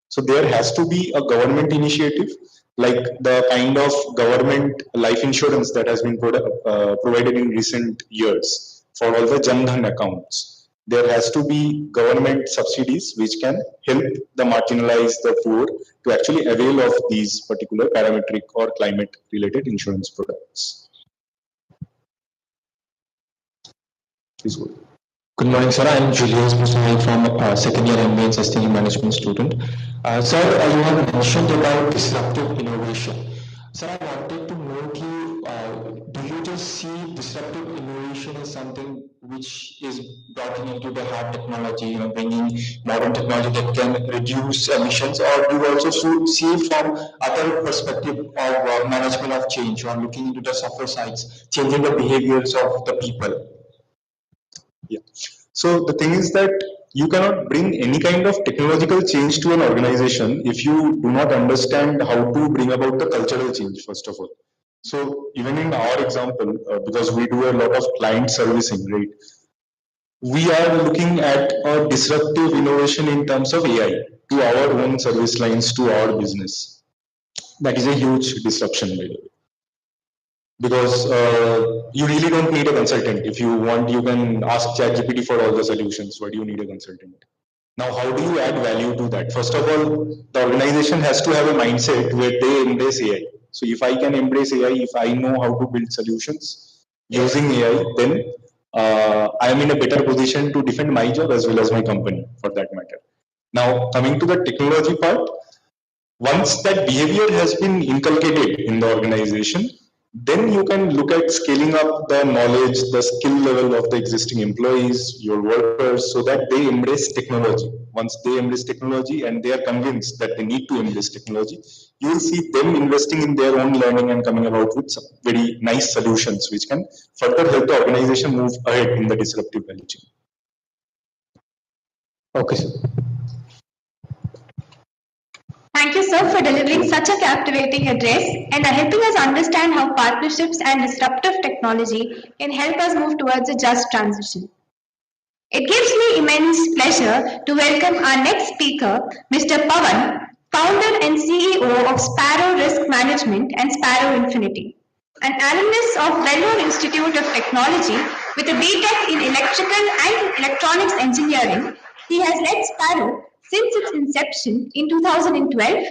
So there has to be a government initiative, like the kind of government life insurance that has been provided in recent years for all the Jan Dhan accounts. There has to be government subsidies which can help the marginalized, the poor, to actually avail of these particular parametric or climate related insurance products. Please go. Good morning, sir. I'm Julius Musumai from second year MBA and Sustainable Management student. Sir, you have mentioned about disruptive innovation. Sir, I wanted to know do you just see disruptive innovation as something which is brought into the hard technology, bringing modern technology that can reduce emissions, or do you also see from other perspective of management of change, or looking into the softer sides, changing the behaviors of the people? Yeah. So the thing is that you cannot bring any kind of technological change to an organization if you do not understand how to bring about the cultural change, first of all. So even in our example, because we do a lot of client servicing, right? We are looking at a disruptive innovation in terms of AI to our own service lines, to our business. That is a huge disruption, by the way. Because you really don't need a consultant. If you want, you can ask ChatGPT for all the solutions. Why do you need a consultant? Now, how do you add value to that? First of all, the organization has to have a mindset where they embrace AI. So if I can embrace AI, if I know how to build solutions using AI, then I am in a better position to defend my job as well as my company, for that matter. Now, coming to the technology part, once that behavior has been inculcated in the organization, then you can look at scaling up the knowledge, the skill level of the existing employees, your workers, so that they embrace technology. Once they embrace technology and they are convinced that they need to embrace technology, you will see them investing in their own learning and coming about with some very nice solutions which can further help the organization move ahead in the disruptive value chain. Okay, sir. Thank you, sir, for delivering such a captivating address and helping us understand how partnerships and disruptive technology can help us move towards a just transition. It gives me immense pleasure to welcome our next speaker, Mr. Pawan, founder and CEO of Sparrow Risk Management and Sparrow Infinity. An alumnus of Vellore Institute of Technology with a BTech in Electrical and Electronics Engineering, he has led Sparrow since its inception in 2012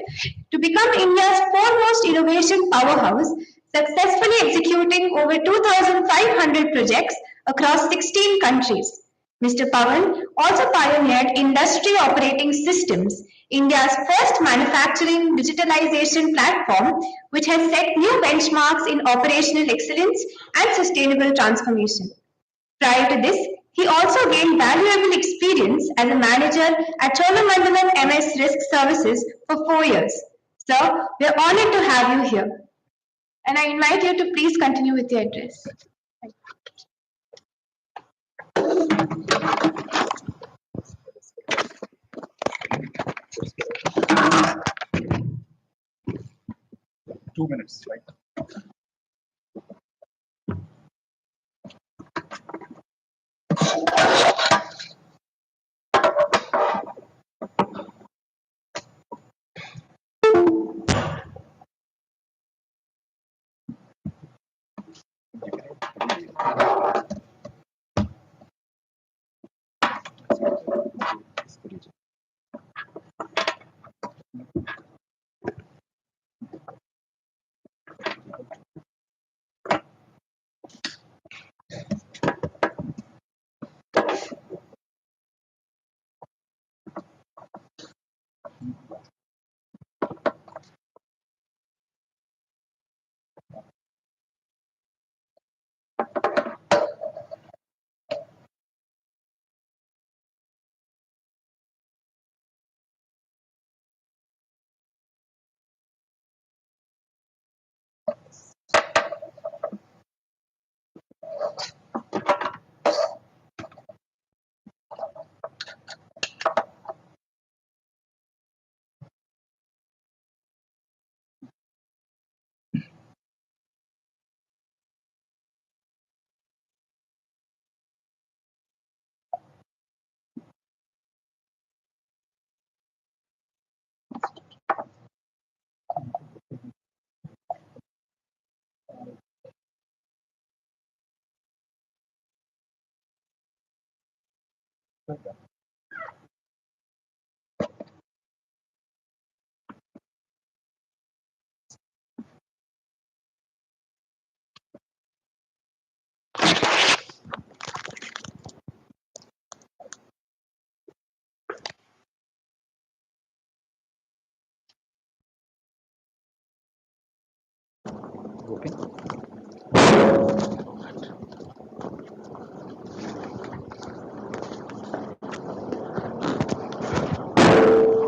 to become India's foremost innovation powerhouse, successfully executing over 2,500 projects across 16 countries. Mr. Pawan also pioneered Industry Operating Systems, India's first manufacturing digitalization platform, which has set new benchmarks in operational excellence and sustainable transformation. Prior to this, he also gained valuable experience as a manager at Cholamandalam MS Risk Services for 4 years. Sir, we are honored to have you here. And I invite you to please continue with your address. Thank you. 2 minutes, right?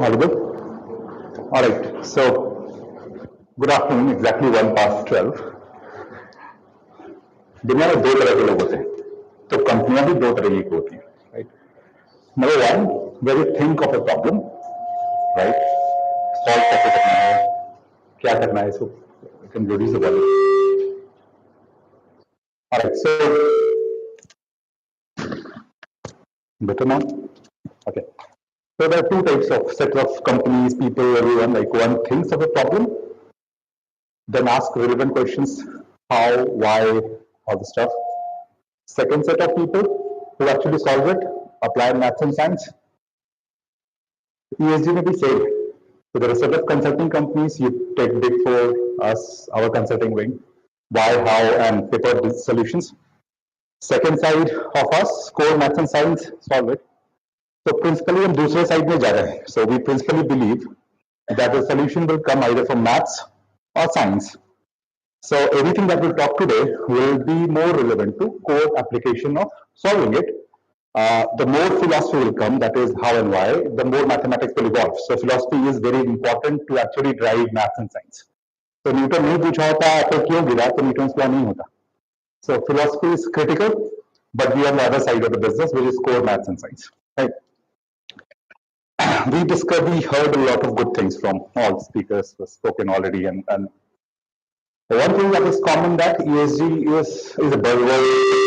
Audible? All right. So, good afternoon. Exactly 1 past 12. दुनिया में दो तरह के लोग होते हैं, तो कंपनियां भी दो तरह की होती हैं, right? Number one, where you think of a problem, right? Solve कैसे करना है, क्या करना है, इसको can reduce the volume. Alright, so better now? Okay. So there are two types of set of companies, people, everyone. Like one thinks of a problem, then ask relevant questions, how, why, all the stuff. Second set of people who actually solve it, apply maths and science. ESG may be said. So there are set of consulting companies, you take Big Four, us, our consulting wing, why, how, and paper solutions. Second side of us, core maths and science, solve it. So principally हम दूसरे side में जा रहे हैं. So we principally believe that the solution will come either from maths or science. So everything that we'll talk today will be more relevant to core application of solving it. The more philosophy will come, that is how and why, the more mathematics will evolve. So philosophy is very important to actually drive maths and science. So Newton नहीं पूछा होता तो क्यों गिरा, तो Newton's law नहीं होता. So philosophy is critical, but we are on the other side of the business, which is core maths and science. Right? We heard a lot of good things from all speakers who have spoken already, and one thing that is common that ESG is a buzzword.